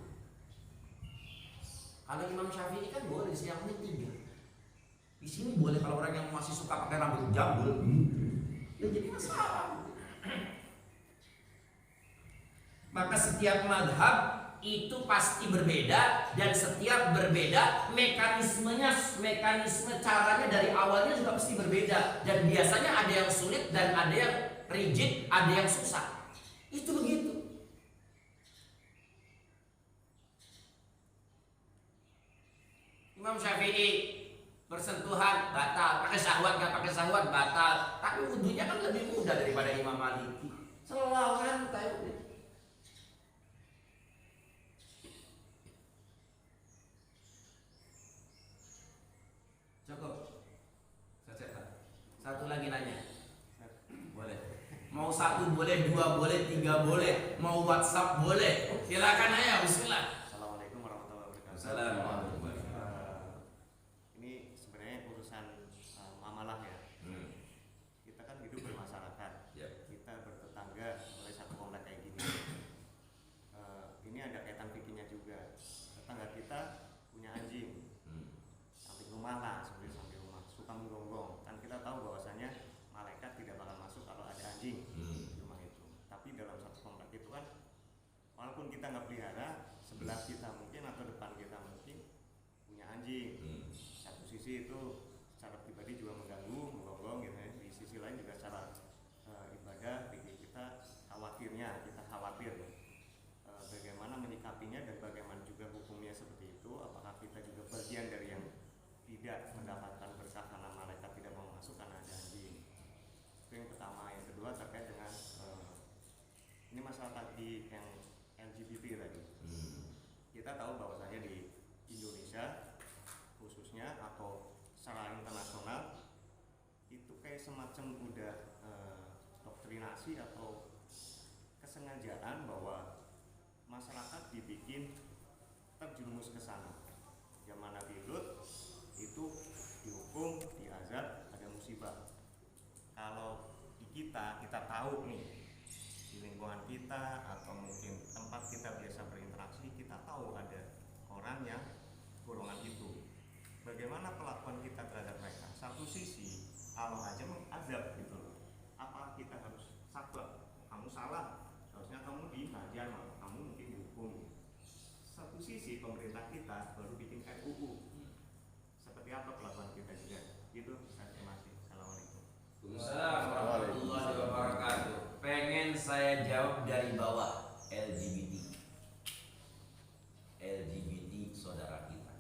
Kalau Imam Syafi'i kan boleh siangnya 3. Di sini boleh kalau orang yang masih suka pakai rambut jambul. Ya jadi masalah. Maka setiap madhab itu pasti berbeda, dan setiap berbeda mekanisme caranya dari awalnya juga pasti berbeda, dan biasanya ada yang sulit dan ada yang rigid, ada yang susah. Itu begitu. Imam Syafi'i bersentuhan batal, pakai syahwat nggak pakai syahwat batal, tapi wudhunya kan lebih mudah daripada Imam Maliki. Selalu santai. Cukup. Satu lagi nanya. Boleh. Mau 1 boleh, 2 boleh, 3 boleh, mau WhatsApp boleh. Silakan aja, bismillah. Assalamualaikum warahmatullahi wabarakatuh. Assalamualaikum. Ini sebenarnya urusan mamalah ya. Kita kan hidup bermasyarakat. Yep. Kita bertetangga oleh satu komplek kayak gini. Ini ada kaitan fikihnya juga. Tetangga kita punya anjing, samping rumah lah, sebenarnya samping rumah, suka menggonggong. Kan kita tahu bahwasanya malaikat tidak bakal masuk kalau ada anjing di rumah itu. Tapi dalam satu komplek itu kan, walaupun kita nggak pelihara, sebelah kita mungkin atau depan kita mungkin punya anjing. Satu sisi itu secara pribadi juga mengganggu, menggonggong gitu ya. Di sisi lain juga secara ibadah, kita khawatirnya, kita khawatir bagaimana menyikapinya dan bagaimana juga hukumnya seperti itu. Apakah kita juga bagian dari yang tidak mendapatkan berkah karena malaikat tidak mau masuk karena ada anjing? Itu yang pertama. Yang kedua terkait dengan ini masalah tadi yang LGBT tadi. Kita tahu bahwasanya di Indonesia khususnya atau secara internasional itu kayak semacam udah doktrinasi atau kesengajaan bahwa masyarakat dibikin terjerumus ke sana. Zaman Nabi Lut itu dihukum, diazab, ada musibah. Kalau di kita tahu nih di lingkungan kita atau mungkin tempat kita biasa berinteraksi, kita tahu ada orang yang golongan itu. Bagaimana perlakuan kita terhadap mereka? Satu sisi Allah aja mengazab gitu loh. Apa kita harus sabar? Kamu salah, harusnya kamu dihajar, kamu mungkin dihukum. Satu sisi pemerintah kita baru bikin kayak UU. Seperti apa perlakuan kita juga? Itu saya terima kasih. Assalamualaikum. Waalaikumsalam warahmatullahi wabarakatuh. Pengen saya jawab dari bawah. LGBT saudara kita.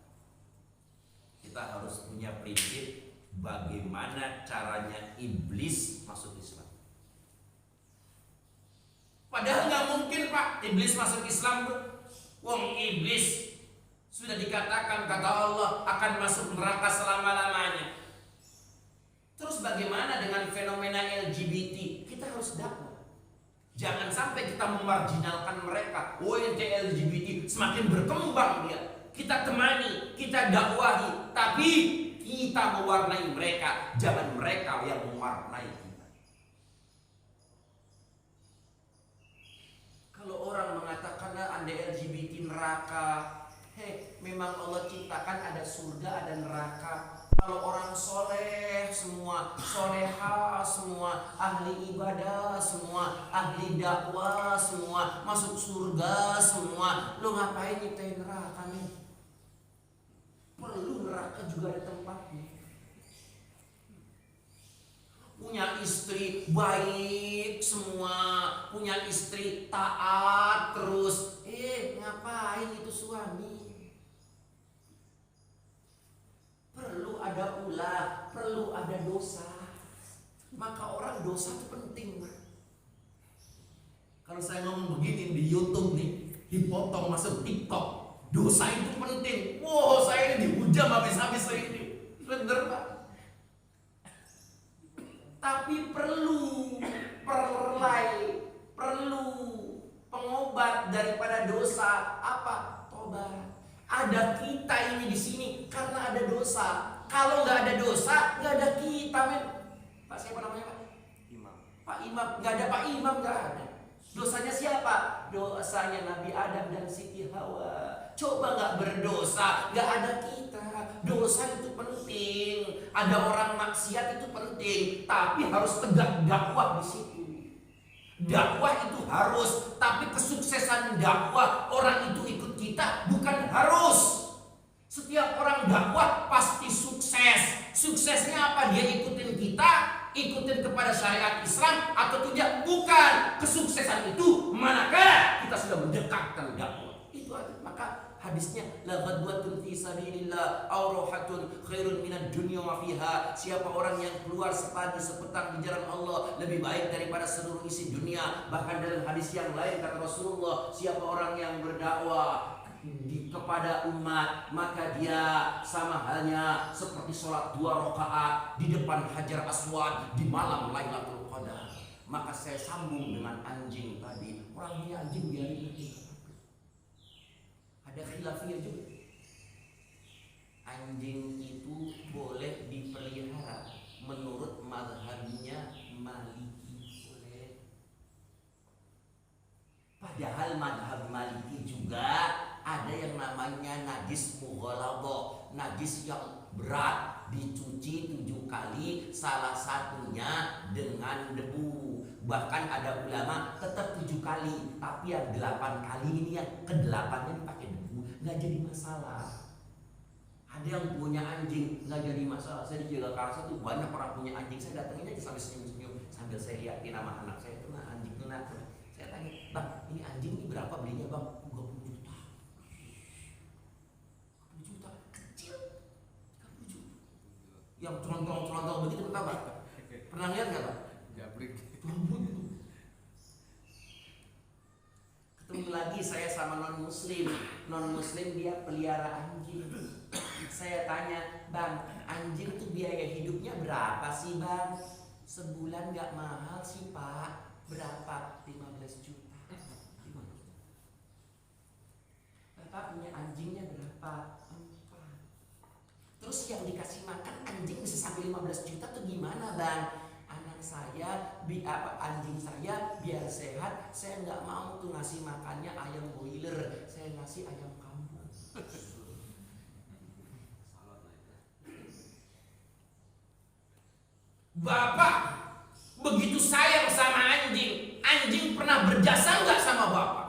Kita harus punya prinsip bagaimana caranya iblis masuk Islam. Padahal nggak mungkin Pak iblis masuk Islam tuh. Wong iblis sudah dikatakan kata Allah akan masuk neraka selama-lamanya. Terus bagaimana dengan fenomena LGBT? Kita harus dakwah. Jangan sampai kita memarginalkan mereka. Oh ente LGBT semakin berkembang dia. Kita temani, kita dakwahi, tapi kita mewarnai mereka, jangan mereka yang mewarnai kita. Kalau orang mengatakan Anda LGBT neraka, memang Allah ciptakan ada surga, ada neraka. Kalau orang soleh semua, soleha semua, ahli ibadah semua, ahli dakwah semua, masuk surga semua, lu ngapain nyiptain neraka nih? Perlu neraka juga ada tempatnya. Punya istri baik semua, punya istri taat terus, ngapain itu suami? Perlu ada ulah, perlu ada dosa. Maka orang dosa itu penting. Kalau saya ngomong begini di YouTube nih, dipotong masuk TikTok, dosa itu penting. Wow, saya ini dihujam habis-habis saya ini. Bener Pak. Tapi perlu perlu pengobat daripada dosa. Apa? Tobat. Ada kita ini di sini karena ada dosa. Kalau nggak ada dosa, nggak ada kita, men. Pak siapa namanya, Pak? Imam. Pak Imam. Nggak ada Pak Imam, nggak ada. Dosanya siapa? Dosanya Nabi Adam dan Siti Hawa. Coba nggak berdosa, nggak ada kita. Dosa itu penting. Ada orang maksiat itu penting, tapi harus tegak dakwah di situ. Dakwah itu harus, tapi kesuksesan dakwah orang itu ikut kita bukan harus. Setiap orang dakwah pasti sukses. Suksesnya apa? Dia ikutin kita, ikutin kepada syariat Islam atau tidak? Bukan. Kesuksesan itu manakala kita sudah mendekatkan dakwah. Itu aja. Maka hadisnya la ghadwatun fi sabilillah aw rawhatun khairun minad dunya wa fiha. Siapa orang yang keluar sepagi sepetang di jalan Allah lebih baik daripada seluruh isi dunia. Bahkan dalam hadis yang lain kata Rasulullah, siapa orang yang berdakwah kepada umat, maka dia sama halnya seperti sholat 2 rakaat di depan Hajar Aswad di malam Lailatul Qadar. Maka saya sambung dengan anjing tadi. Orang punya anjing biarin aja. Ada khilafiyah juga. Anjing itu boleh dipelihara menurut mazhabnya Maliki, boleh. Padahal mazhab Maliki juga ada yang namanya najis mughalladhah, najis yang berat, dicuci 7 kali, salah satunya dengan debu. Bahkan ada ulama tetap 7 kali, tapi yang 8 kali ini yang ke-8-nya dipakai debu, nggak jadi masalah. Ada yang punya anjing nggak jadi masalah. Saya di Jakarta tuh banyak orang punya anjing. Saya datangin aja sambil senyum-senyum sambil saya liatin nama anak saya itu, nah anjing itu, nah saya tanya, bang ini anjing ini berapa belinya bang? 30 juta. 30 juta kecil. 30 juta. Yang celontrong-celontrong begitu pertama. Pernah lihat nggak bang? Jabrik. Ketemu lagi saya sama non muslim dia pelihara anjing. Saya tanya, bang anjing tuh biaya hidupnya berapa sih bang? Sebulan nggak mahal sih pak. Berapa? 15 juta. Bapak punya anjingnya berapa? 4. Terus yang dikasih makan anjing bisa sampai 15 juta tuh gimana bang? Anak saya, anjing saya biar sehat, saya nggak mau tuh ngasih makannya ayam boiler, saya ngasih ayam kampung. Bapak begitu sayang sama anjing, anjing pernah berjasa nggak sama bapak?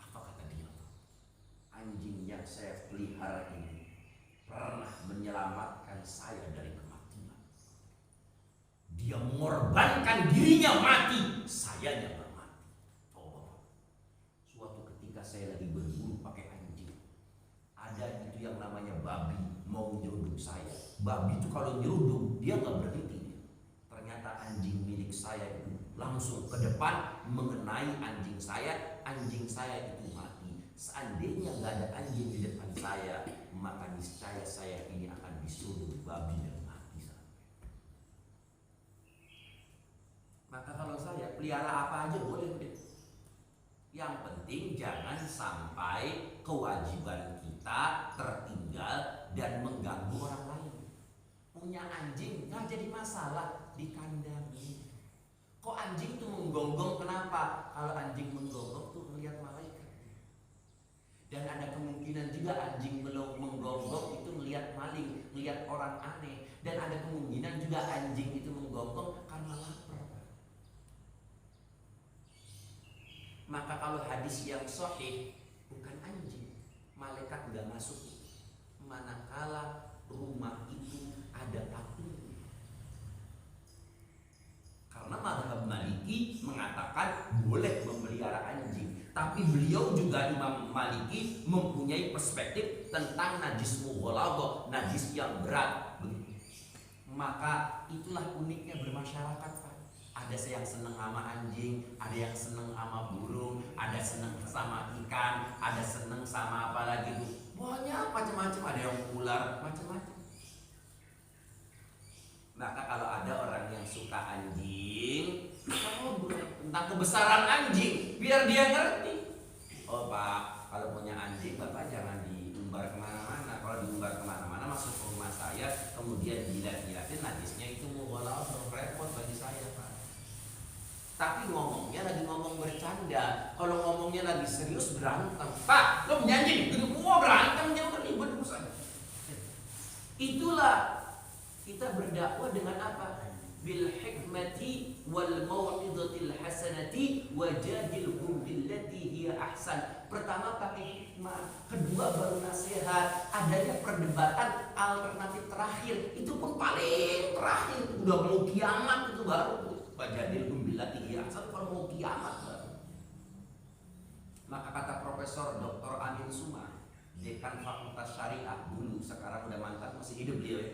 Apa kata dia? Anjing yang saya pelihara ini pernah menyelamatkan saya dari kematian. Dia mengorbankan dirinya mati, sayanya nggak mati. Oh, suatu ketika saya lagi berburu pakai anjing, ada itu yang namanya babi mau nyeruduk saya. Babi itu kalau nyeruduk dia nggak berhenti. Ternyata anjing milik saya itu langsung ke depan mengenai anjing saya itu mati. Seandainya nggak ada anjing di depan saya, maka niscaya saya ini akan diseruduk babi dan mati. Maka kalau saya pelihara apa aja boleh deh. Yang penting jangan sampai kewajiban kita tertinggal dan mengganggu orang lain. Punya anjing nggak jadi masalah, dikandangi. Kok anjing tuh menggonggong? Kenapa? Kalau anjing menggonggong tuh melihat malaikat. Dan ada kemungkinan juga anjing menggonggong itu melihat maling, melihat orang aneh. Dan ada kemungkinan juga anjing itu menggonggong karena lapar. Maka kalau hadis yang sahih, bukan anjing, malaikat nggak masuk. Manakala rumah itu ada patung. Karena mazhab Maliki mengatakan boleh memelihara anjing, tapi beliau juga Imam Maliki mempunyai perspektif tentang najis mughalladhah, najis yang berat. Maka itulah uniknya bermasyarakat, Pak. Ada yang senang sama anjing, ada yang senang sama burung, ada senang sama ikan, ada senang sama apa lagi tuh. Banyak macam-macam, ada yang ular, macam-macam. Maka kalau ada orang yang suka anjing, oh burung tentang kebesaran anjing, biar dia ngerti. Oh Pak, kalau punya anjing Bapak jangan diumbar kemana-mana. Kalau diumbar kemana-mana masuk ke rumah saya, kemudian jilat-jilatin, najisnya itu mughalladh, repot bagi saya Pak. Tapi ngomongnya lagi ngomong bercanda. Kalau ngomongnya lagi serius berantem. Pak, lo punya anjing, gitu semua berantem, jangan ribut urusan. Itulah kita berdakwah dengan apa? Bil hikmati wal mau'izatil hasanati wajadilhum billati hiya ahsan. Pertama pakai hikmah, kedua baru nasihat. Adanya perdebatan alternatif terakhir, itu pun paling terakhir, udah mau kiamat itu baru wajadilhum billati hiya ahsan, kalau mau kiamat baru. Maka kata Profesor Dr. Amin Suma, dekan Fakultas Syariah dulu, sekarang udah mantan, masih hidup dia ya.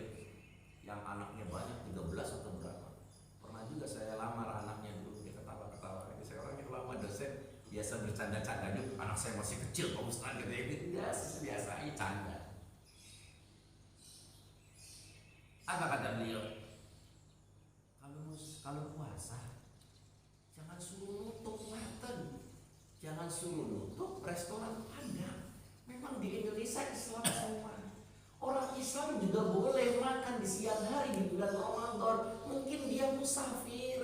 Yang anaknya banyak, 13 atau berapa. Pernah juga saya lamar anaknya dulu, dia ketawa-ketawa. Saya orangnya lama dosen, biasa bercanda-canda juga. Anak saya masih kecil, Pak Ustaz gitu ya. Biasa aja canda. Apa kata beliau? Kalau puasa, jangan suruh nutup warteg, jangan suruh nutup restoran Padang. Memang di Indonesia Islam semua. Orang Islam juga boleh makan di siang hari di bulan Ramadan. Mungkin dia musafir.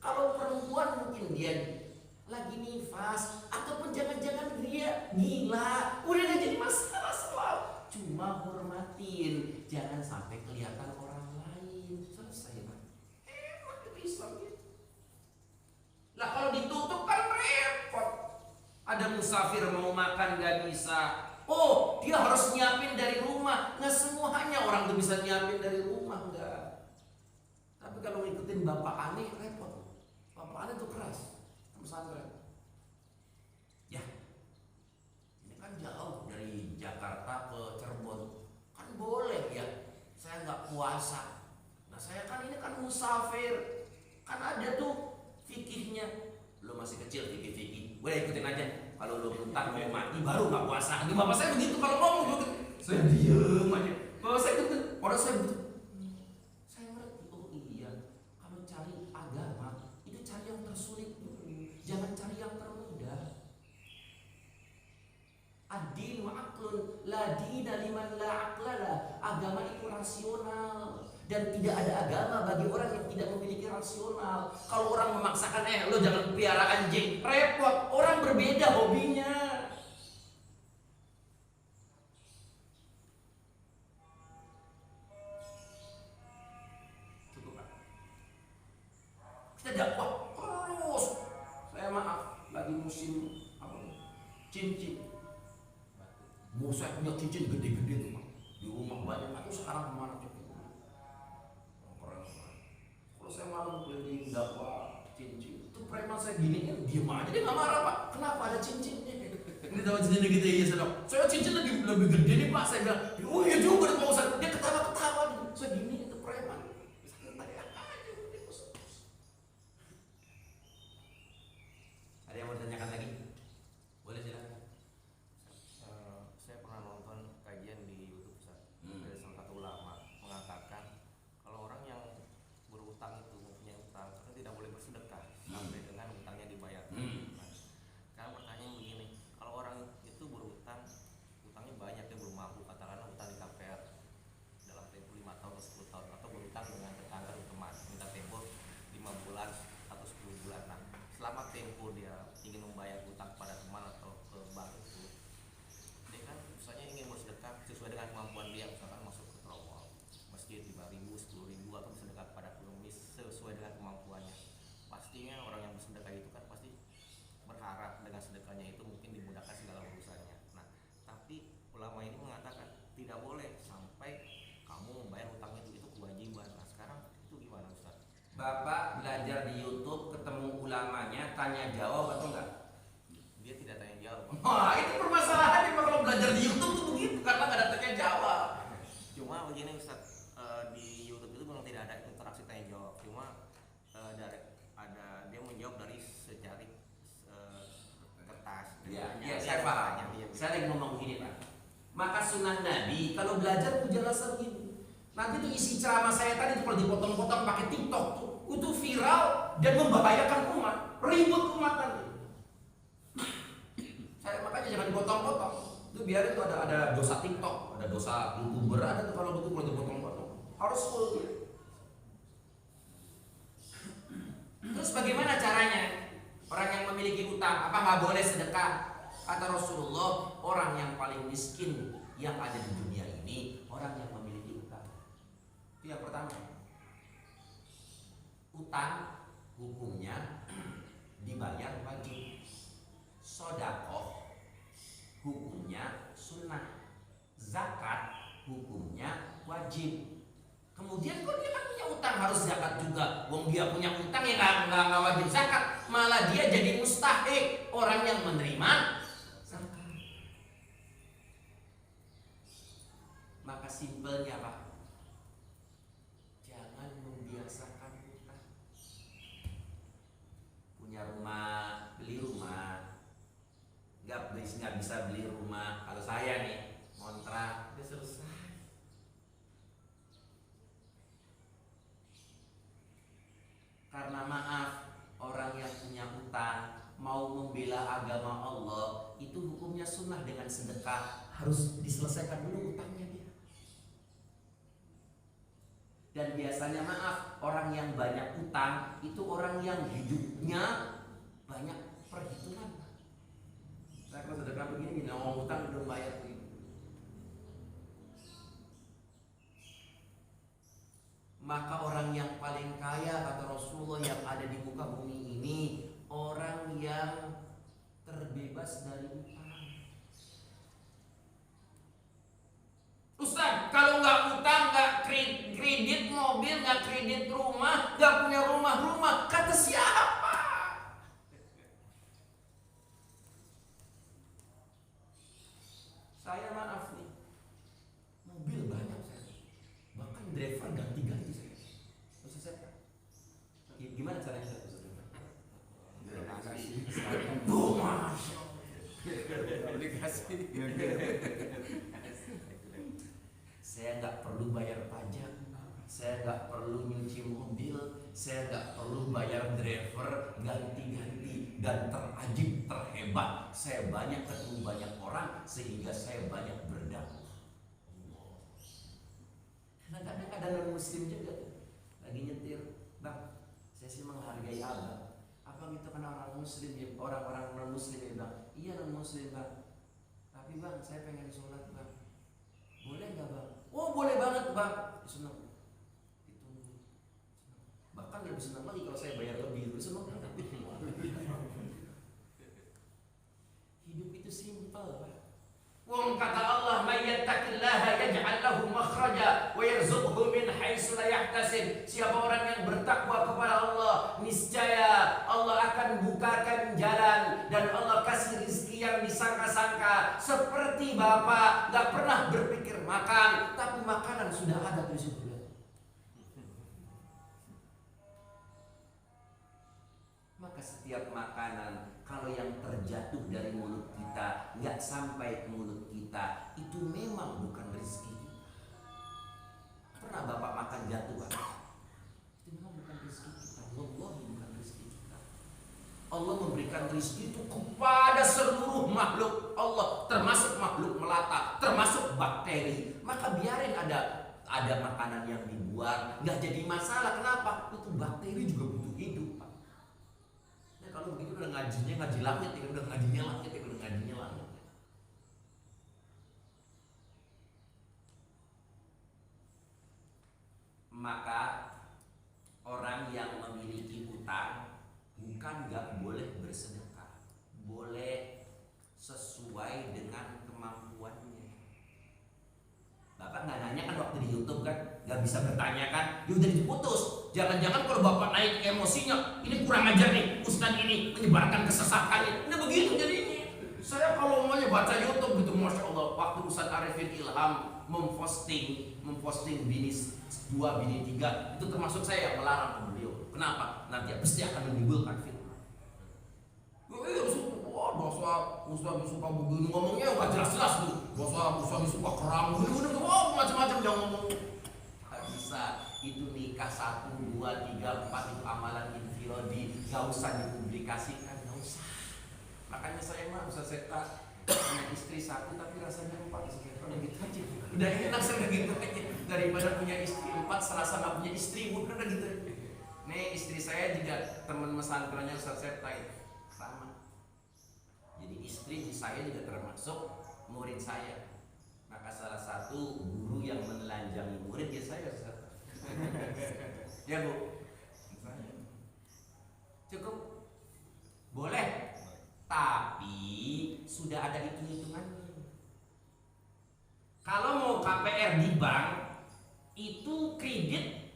Kalau perempuan mungkin dia lagi nifas, ataupun jangan-jangan dia gila. Udah gak jadi masalah selalu. Cuma hormatin, jangan sampai kelihatan orang lain. Selesai Pak. Emang itu Islam gitu. Lah kalau ditutup kan repot. Ada musafir mau makan gak bisa. Oh, dia harus nyiapin dari rumah. Nggak semuanya orang tuh bisa nyiapin dari rumah, enggak. Tapi kalau ngikutin bapak aneh repot. Bapak aneh tuh keras. Pesantren. Ya, ini kan jauh dari Jakarta ke Cirebon. Kan boleh ya. Saya nggak puasa. Nah saya kan ini kan musafir. Kan ada tuh fikihnya. Lo masih kecil fikih-fikih. Boleh ikutin aja. Kalau lo bentar mau mati baru nggak puasa. Bapak saya begitu kalau ngomong gitu. Saya diem aja. Bapak saya gitu. Orang saya begitu. Saya ngerti. Oh iya. Kalau cari agama itu cari yang tersulit dulu. Jangan cari yang termudah. Ad-dinu aqlun la dina liman la aqlala. Agama itu rasional. Dan tidak ada agama bagi orang yang tidak memiliki rasional. Kalau orang memaksakan lo jangan pelihara anjing, repot. Orang berbeda hobinya. Cukup Pak. Kita dakwah terus. Saya maaf, lagi musim apa? Cincin. Mau saya punya cincin gede-gede tuh Pak. Di rumah banyak. Aku sekarang kemana coba? Kalau saya malam keliling dakwah cincin, itu preman saya giniin, diem aja dia nggak marah Pak. Kenapa ada cincinnya? Ini tahu cincinnya gitu ya sedok. Saya cincin lebih gede nih Pak. Saya bilang, oh iya juga Pak Ustaz. Dia ketawa-ketawa gitu. Saya gini itu preman. Saya tanya apa aja? Ada yang mau ditanyakan lagi? Boleh silakan. Saya pernah nonton kajian di YouTube Ustaz, dari salah satu ulama mengatakan kalau orang yang berutang itu mempunyai utang karena tidak boleh bersedekah sampai dengan utangnya dibayar. Nah, sekarang pertanyaan begini, kalau orang itu berutang, utangnya banyak, dia belum mampu, katakanlah utang di KPR dalam tempo 5 tahun atau 10 tahun, atau berutang dengan tetangga atau teman, minta tempo 5 bulan atau 10 bulan. Nah, selama tempo dia ingin membayar utang kepada teman atau ke bank itu, dia kan misalnya ingin bersedekah sesuai dengan kemampuan dia, misalkan masuk ke terowongan masjid 5.000, 10.000, atau bersedekah kepada pengemis sesuai dengan kemampuannya. Pastinya orang yang bersedekah itu kan pasti berharap dengan sedekahnya itu mungkin dimudahkan segala urusannya. Nah, tapi ulama ini mengatakan tidak boleh sampai kamu membayar utang itu kewajiban. Nah, sekarang itu gimana Ustaz? Bapak belajar di YouTube ketemu ulamanya, tanya jawab atau enggak? Dia tidak tanya jawab. Wah itu permasalahannya kalau belajar di YouTube tuh begitu karena nggak ada tanya jawab. Cuma begini Ustaz, di YouTube itu memang tidak ada interaksi tanya jawab. Cuma dia menjawab dari secari kertas. Iya, saya paham. Saya lagi ngomong begini Pak. Maka sunnah Nabi kalau belajar tuh jelas begini. Nanti tuh isi ceramah saya tadi tuh kalau dipotong-potong pakai TikTok tuh, itu viral dan membahayakan umat. ribut umat nanti. Saya makanya jangan dipotong-potong. Itu biarin tuh ada dosa TikTok, ada dosa YouTuber, ada tuh kalau betul kalau dipotong-potong. Harus full dia. Terus bagaimana caranya? Orang yang memiliki utang, apa nggak boleh sedekah? Kata Rasulullah, orang yang paling miskin yang ada di dunia ini orang yang memiliki utang. Itu yang pertama. Utang hukumnya dibayar wajib. Sodakoh hukumnya sunnah. Zakat hukumnya wajib. Kemudian kok dia kan punya utang harus zakat juga. Wong dia punya utang ya nggak wajib zakat. Malah dia jadi mustahik orang yang menerima zakat. Maka simpelnya Pak, jangan membiasakan utang. Punya rumah, beli rumah, nggak bisa beli rumah. Kalau saya nih kontrak udah selesai. Karena maaf, orang yang punya utang mau membela agama Allah itu hukumnya sunnah dengan sedekah, harus diselesaikan dulu utangnya dia. Dan biasanya maaf, orang yang banyak utang itu orang yang hidupnya banyak perhitungan. Saya kalau sedekah begini, ngomong utang belum bayar begini. Maka orang yang paling kaya kata Rasulullah yang ada di muka bumi ini orang yang terbebas dari utang. Ustaz, kalau nggak utang, nggak kredit mobil, nggak kredit rumah, nggak punya rumah, kata siapa? Saya maaf nih, mobil banyak saya, bahkan driver ganti-ganti saya. Maksud saya, gimana caranya saya bisa driver? Oh, Masya saya nggak perlu bayar pajak, saya nggak perlu nyuci mobil, saya nggak perlu bayar driver ganti-ganti dan terajib terhebat. Saya banyak ketemu banyak orang sehingga saya banyak berdakwah. Karena kadang ada non muslim juga tuh lagi nyetir, bang, saya sih menghargai abang. Abang itu kan orang muslim ya, orang-orang non muslim ya bang. Iya non muslim bang. Tapi bang, saya pengen sholat bang. Boleh nggak bang? Oh boleh banget bang. Senang. Ditunggu. Bahkan lebih senang lagi kalau saya bayar lebih. Senang. Hidup itu simpel Pak. Wong kata Allah, "May yattaqillaha yaj'al lahu makhraja wa yarzuqhu min haitsu la yahtasib." Siapa orang yang bertakwa kepada Allah, niscaya Allah akan bukakan jalan dan Allah kasih rezeki yang disangka-sangka. Seperti Bapak enggak pernah berpikir makan, tapi makanan sudah ada di situ. Maka setiap makanan kalau yang terjatuh dari mulut kita nggak sampai ke mulut kita, itu memang bukan rezeki kita. Pernah Bapak makan jatuh Pak? Itu memang bukan rezeki kita. Allah bukan rezeki kita. Allah memberikan rezeki itu kepada seluruh makhluk Allah, termasuk makhluk melata, termasuk bakteri. Maka biarin ada makanan yang dibuang, nggak jadi masalah. Kenapa? Itu bakteri juga butuh hidup. Kalau begitu udah ngajinya ngaji langit ya, udah ngajinya langit ya, udah ngajinya langit. Maka orang yang memiliki utang bukan nggak boleh bersedekah, boleh sesuai dengan kemampuannya. Bapak nggak nanya kan waktu di YouTube kan, nggak bisa bertanya kan, ya udah diputus. Jangan-jangan kalau Bapak naik emosinya, ini kurang ajar nih, Ustaz ini menyebarkan kesesatan. Ini begitu jadinya. Saya kalau mau baca YouTube gitu, Masya Allah, waktu Ustaz Arifin Ilham memposting bini 2, bini 3, itu termasuk saya yang melarang beliau. Kenapa? Nanti pasti akan menimbulkan fitnah. Ustaz suka begini ngomongnya nggak jelas-jelas tuh. Ustaz suka keram, macam-macam dia ngomong. Nggak bisa. Itu nikah 1, 2, 3, 4 itu amalan inferior. gak usah dipublikasikan, gak usah. Makanya saya mah Ustaz Seta punya istri satu tapi rasanya 4, udah gitu aja. Udah enak saya gitu aja daripada punya istri 4 serasa gak punya istri, udah gitu aja. Nih istri saya juga teman pesantrennya Ustaz Seta sama. Jadi istri saya juga termasuk murid saya. Maka salah satu guru yang menelanjangi murid ya saya Ustaz. Ya Bu. Cukup? Boleh? Tapi sudah ada hitung-hitungannya. Kalau mau KPR di bank itu kredit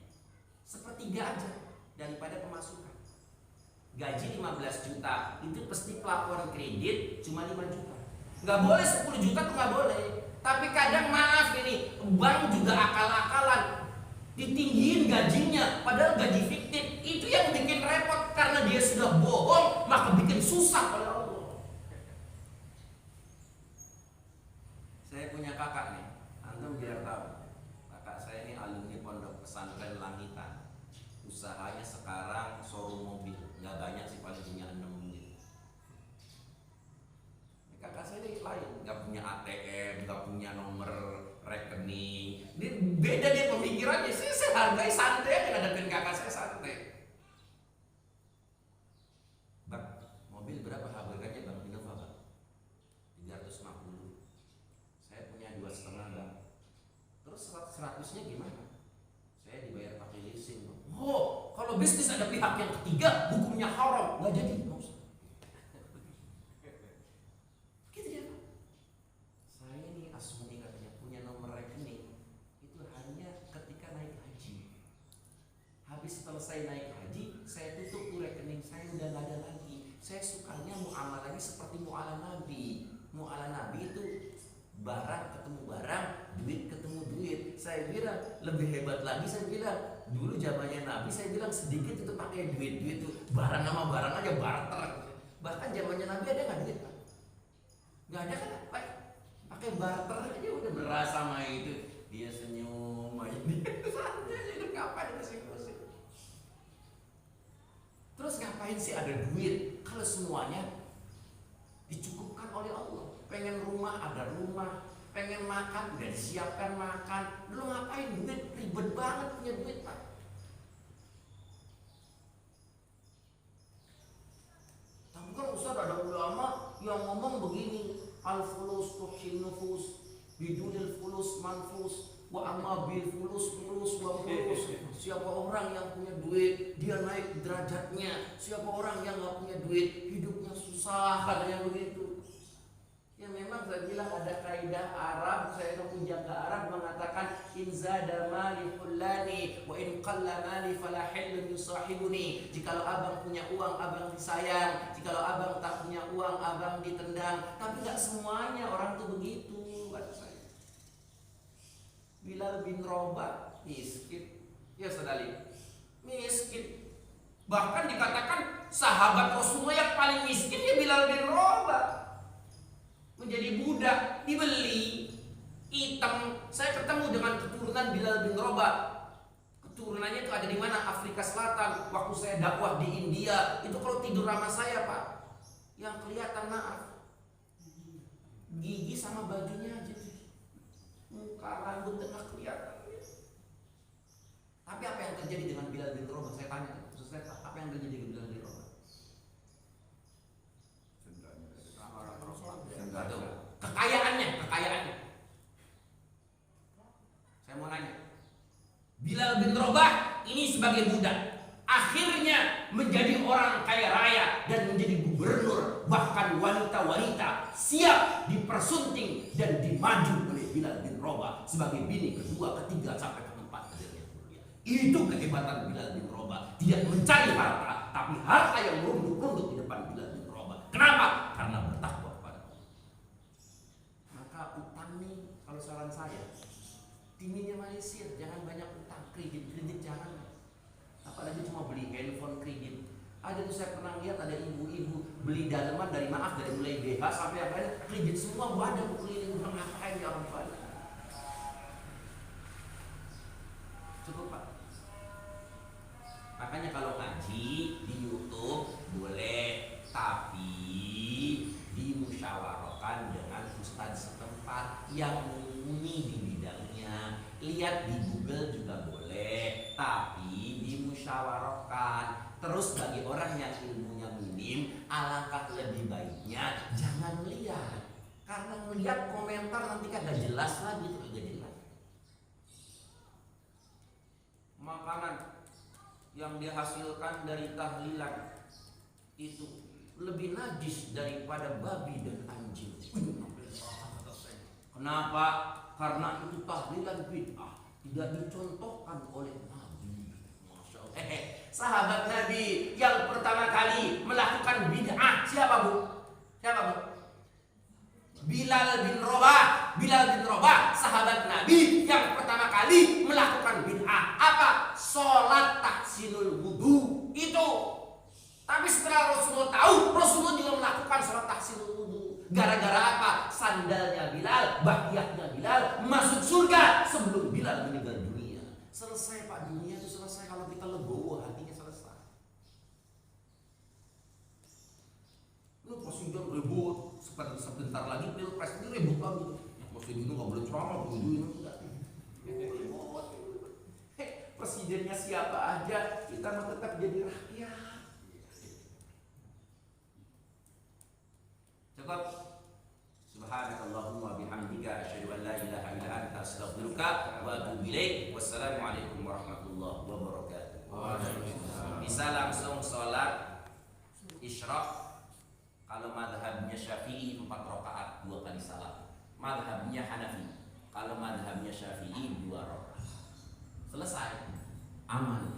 sepertiga aja daripada pemasukan. Gaji 15 juta itu pasti pelaporan kredit cuma 5 juta. Nggak boleh 10 juta tuh nggak boleh. Tapi kadang maaf ini bank juga akal-akalan ditinggiin gajinya padahal gaji fiktif. Itu yang bikin repot karena dia sudah bohong maka bikin susah oleh Allah. Saya punya kakak nih, antum biar tahu. Kakak saya ini alumni pondok pesantren Langitan. Usahanya sekarang showroom mobil, nggak banyak sih, paling punya 6 unit. Kakak saya ini lain, nggak punya ATM, nggak punya nomor rekening. Dia beda dia pemikirannya. Saya hargai santai aja ngadepin kakak saya santai. Bang, mobil berapa harganya Bang? Innova Bang? 350. Saya punya 2,5 Bang. Terus 100-nya gimana? Saya dibayar pakai leasing Bang. Oh, kalau bisnis ada pihak yang ketiga hukumnya haram, nggak jadi. Nggak usah. Gitu dia Bang. Saya ini asmuni katanya punya nomor rekening itu hanya ketika naik haji. Habis selesai naik haji, saya tutup tuh rekening saya, udah nggak ada lagi. Saya sukanya muamalahnya seperti muamalah Nabi. Muamalah Nabi itu barang ketemu barang, duit ketemu duit. Saya bilang lebih hebat lagi, saya bilang dulu zamannya Nabi, saya bilang sedikit itu pakai duit itu barang sama barang aja barter. Bahkan zamannya Nabi ada nggak duit Pak? Nggak ada kan? Pakai barter aja udah beras sama itu. Dia senyum aja. Santai aja, itu ngapain pusing-pusing. Terus ngapain sih ada duit kalau semuanya dicukupkan oleh Allah? Pengen rumah ada rumah, pengen makan udah disiapkan makan. Lu ngapain duit? Ribet banget punya duit Pak. Tapi kan Ustaz ada ulama yang ngomong begini, al-fulus tuhsin nufus bidunil fulus manfus wa amma bil fulus wa fulus. Siapa orang yang punya duit dia naik derajatnya, siapa orang yang nggak punya duit hidupnya susah, katanya begitu. Ya memang saya bilang ada kaidah Arab, saya menjaga Arab mengatakan in zada mali fullani wa in qalla mali fala hillun yusahibuni. Jikalau abang punya uang abang disayang, jikalau abang tak punya uang abang ditendang. Tapi nggak semuanya orang tuh begitu, kata saya. Bilal bin Rabah miskin, ya saudari, miskin. Bahkan dikatakan sahabat Rasulullah yang paling miskin ya Bilal bin Rabah. Menjadi budak, dibeli, hitam. Saya ketemu dengan keturunan Bilal bin Rabah. Keturunannya itu ada di mana? Afrika Selatan. Waktu saya dakwah di India, itu kalau tidur sama saya Pak, yang kelihatan maaf, gigi sama bajunya aja, muka rambut tengah kelihatan. Tapi apa yang terjadi dengan Bilal bin Rabah? Saya tanya, Ustaz, apa yang terjadi dengan Bilal bin Rabah? Kekayaannya. Saya mau nanya, Bilal bin Rabah ini sebagai budak akhirnya menjadi orang kaya raya dan menjadi gubernur. Bahkan wanita-wanita siap dipersunting dan dimaju oleh Bilal bin Rabah sebagai bini kedua, ketiga sampai keempat. Itu kehebatan Bilal bin Rabah. Tidak mencari harta, tapi harta yang merunduk-runduk di depan Bilal bin Rabah. Kenapa? Karena bertakwa kepada Allah. Maka utang nih, kalau saran saya, diminimalisir, jangan banyak utang, kredit jangan. Apalagi cuma beli handphone kredit. Ada tuh saya pernah lihat ada ibu-ibu beli daleman dari mulai BH sampai apa ya, kredit semua. Ada bu keliling, udah ngapain ya orang tua. Cukup Pak. Makanya kalau ngaji di tenggorokan. Terus bagi orang yang ilmunya minim, alangkah lebih baiknya jangan lihat. Karena melihat komentar nanti kagak jelas lagi, itu kagak jelas. Makanan yang dihasilkan dari tahlilan itu lebih najis daripada babi dan anjing. Kenapa? Karena itu tahlilan bid'ah, tidak dicontohkan oleh Nabi. Masya Allah. Sahabat Nabi yang pertama kali melakukan bid'ah siapa bu? Siapa bu? Bilal bin Rabah. Bilal bin Rabah, sahabat Nabi yang pertama kali melakukan bid'ah. Apa? Sholat tahsinul wudu itu. Tapi setelah Rasulullah tahu, Rasulullah juga melakukan sholat tahsinul wudu. Gara-gara apa? Sandalnya Bilal, bakiyahnya Bilal masuk surga sebelum Bilal meninggal dunia. Selesai Pak, dunia itu selesai kalau kita legowo, hatinya selesai. Lu presiden ribut, sebentar lagi pilpres ini ribut lagi. Presiden itu nggak boleh ceramah, tujuin enggak. Presidennya siapa aja, kita mau tetap jadi rakyat. Cukup. Subhanakallahumma bihamdika asyhadu an la ilaha illa anta astaghfiruka wa atubu ilaik. Wassalamualaikum warahmatullahi wabarakatuh. Waalaikumsalam. Bisa langsung sholat isyraq. Kalau madhabnya Syafi'i 4 rakaat 2 kali salam. Madhabnya Hanafi. Kalau madhabnya Syafi'i 2 rakaat. Selesai. Aman.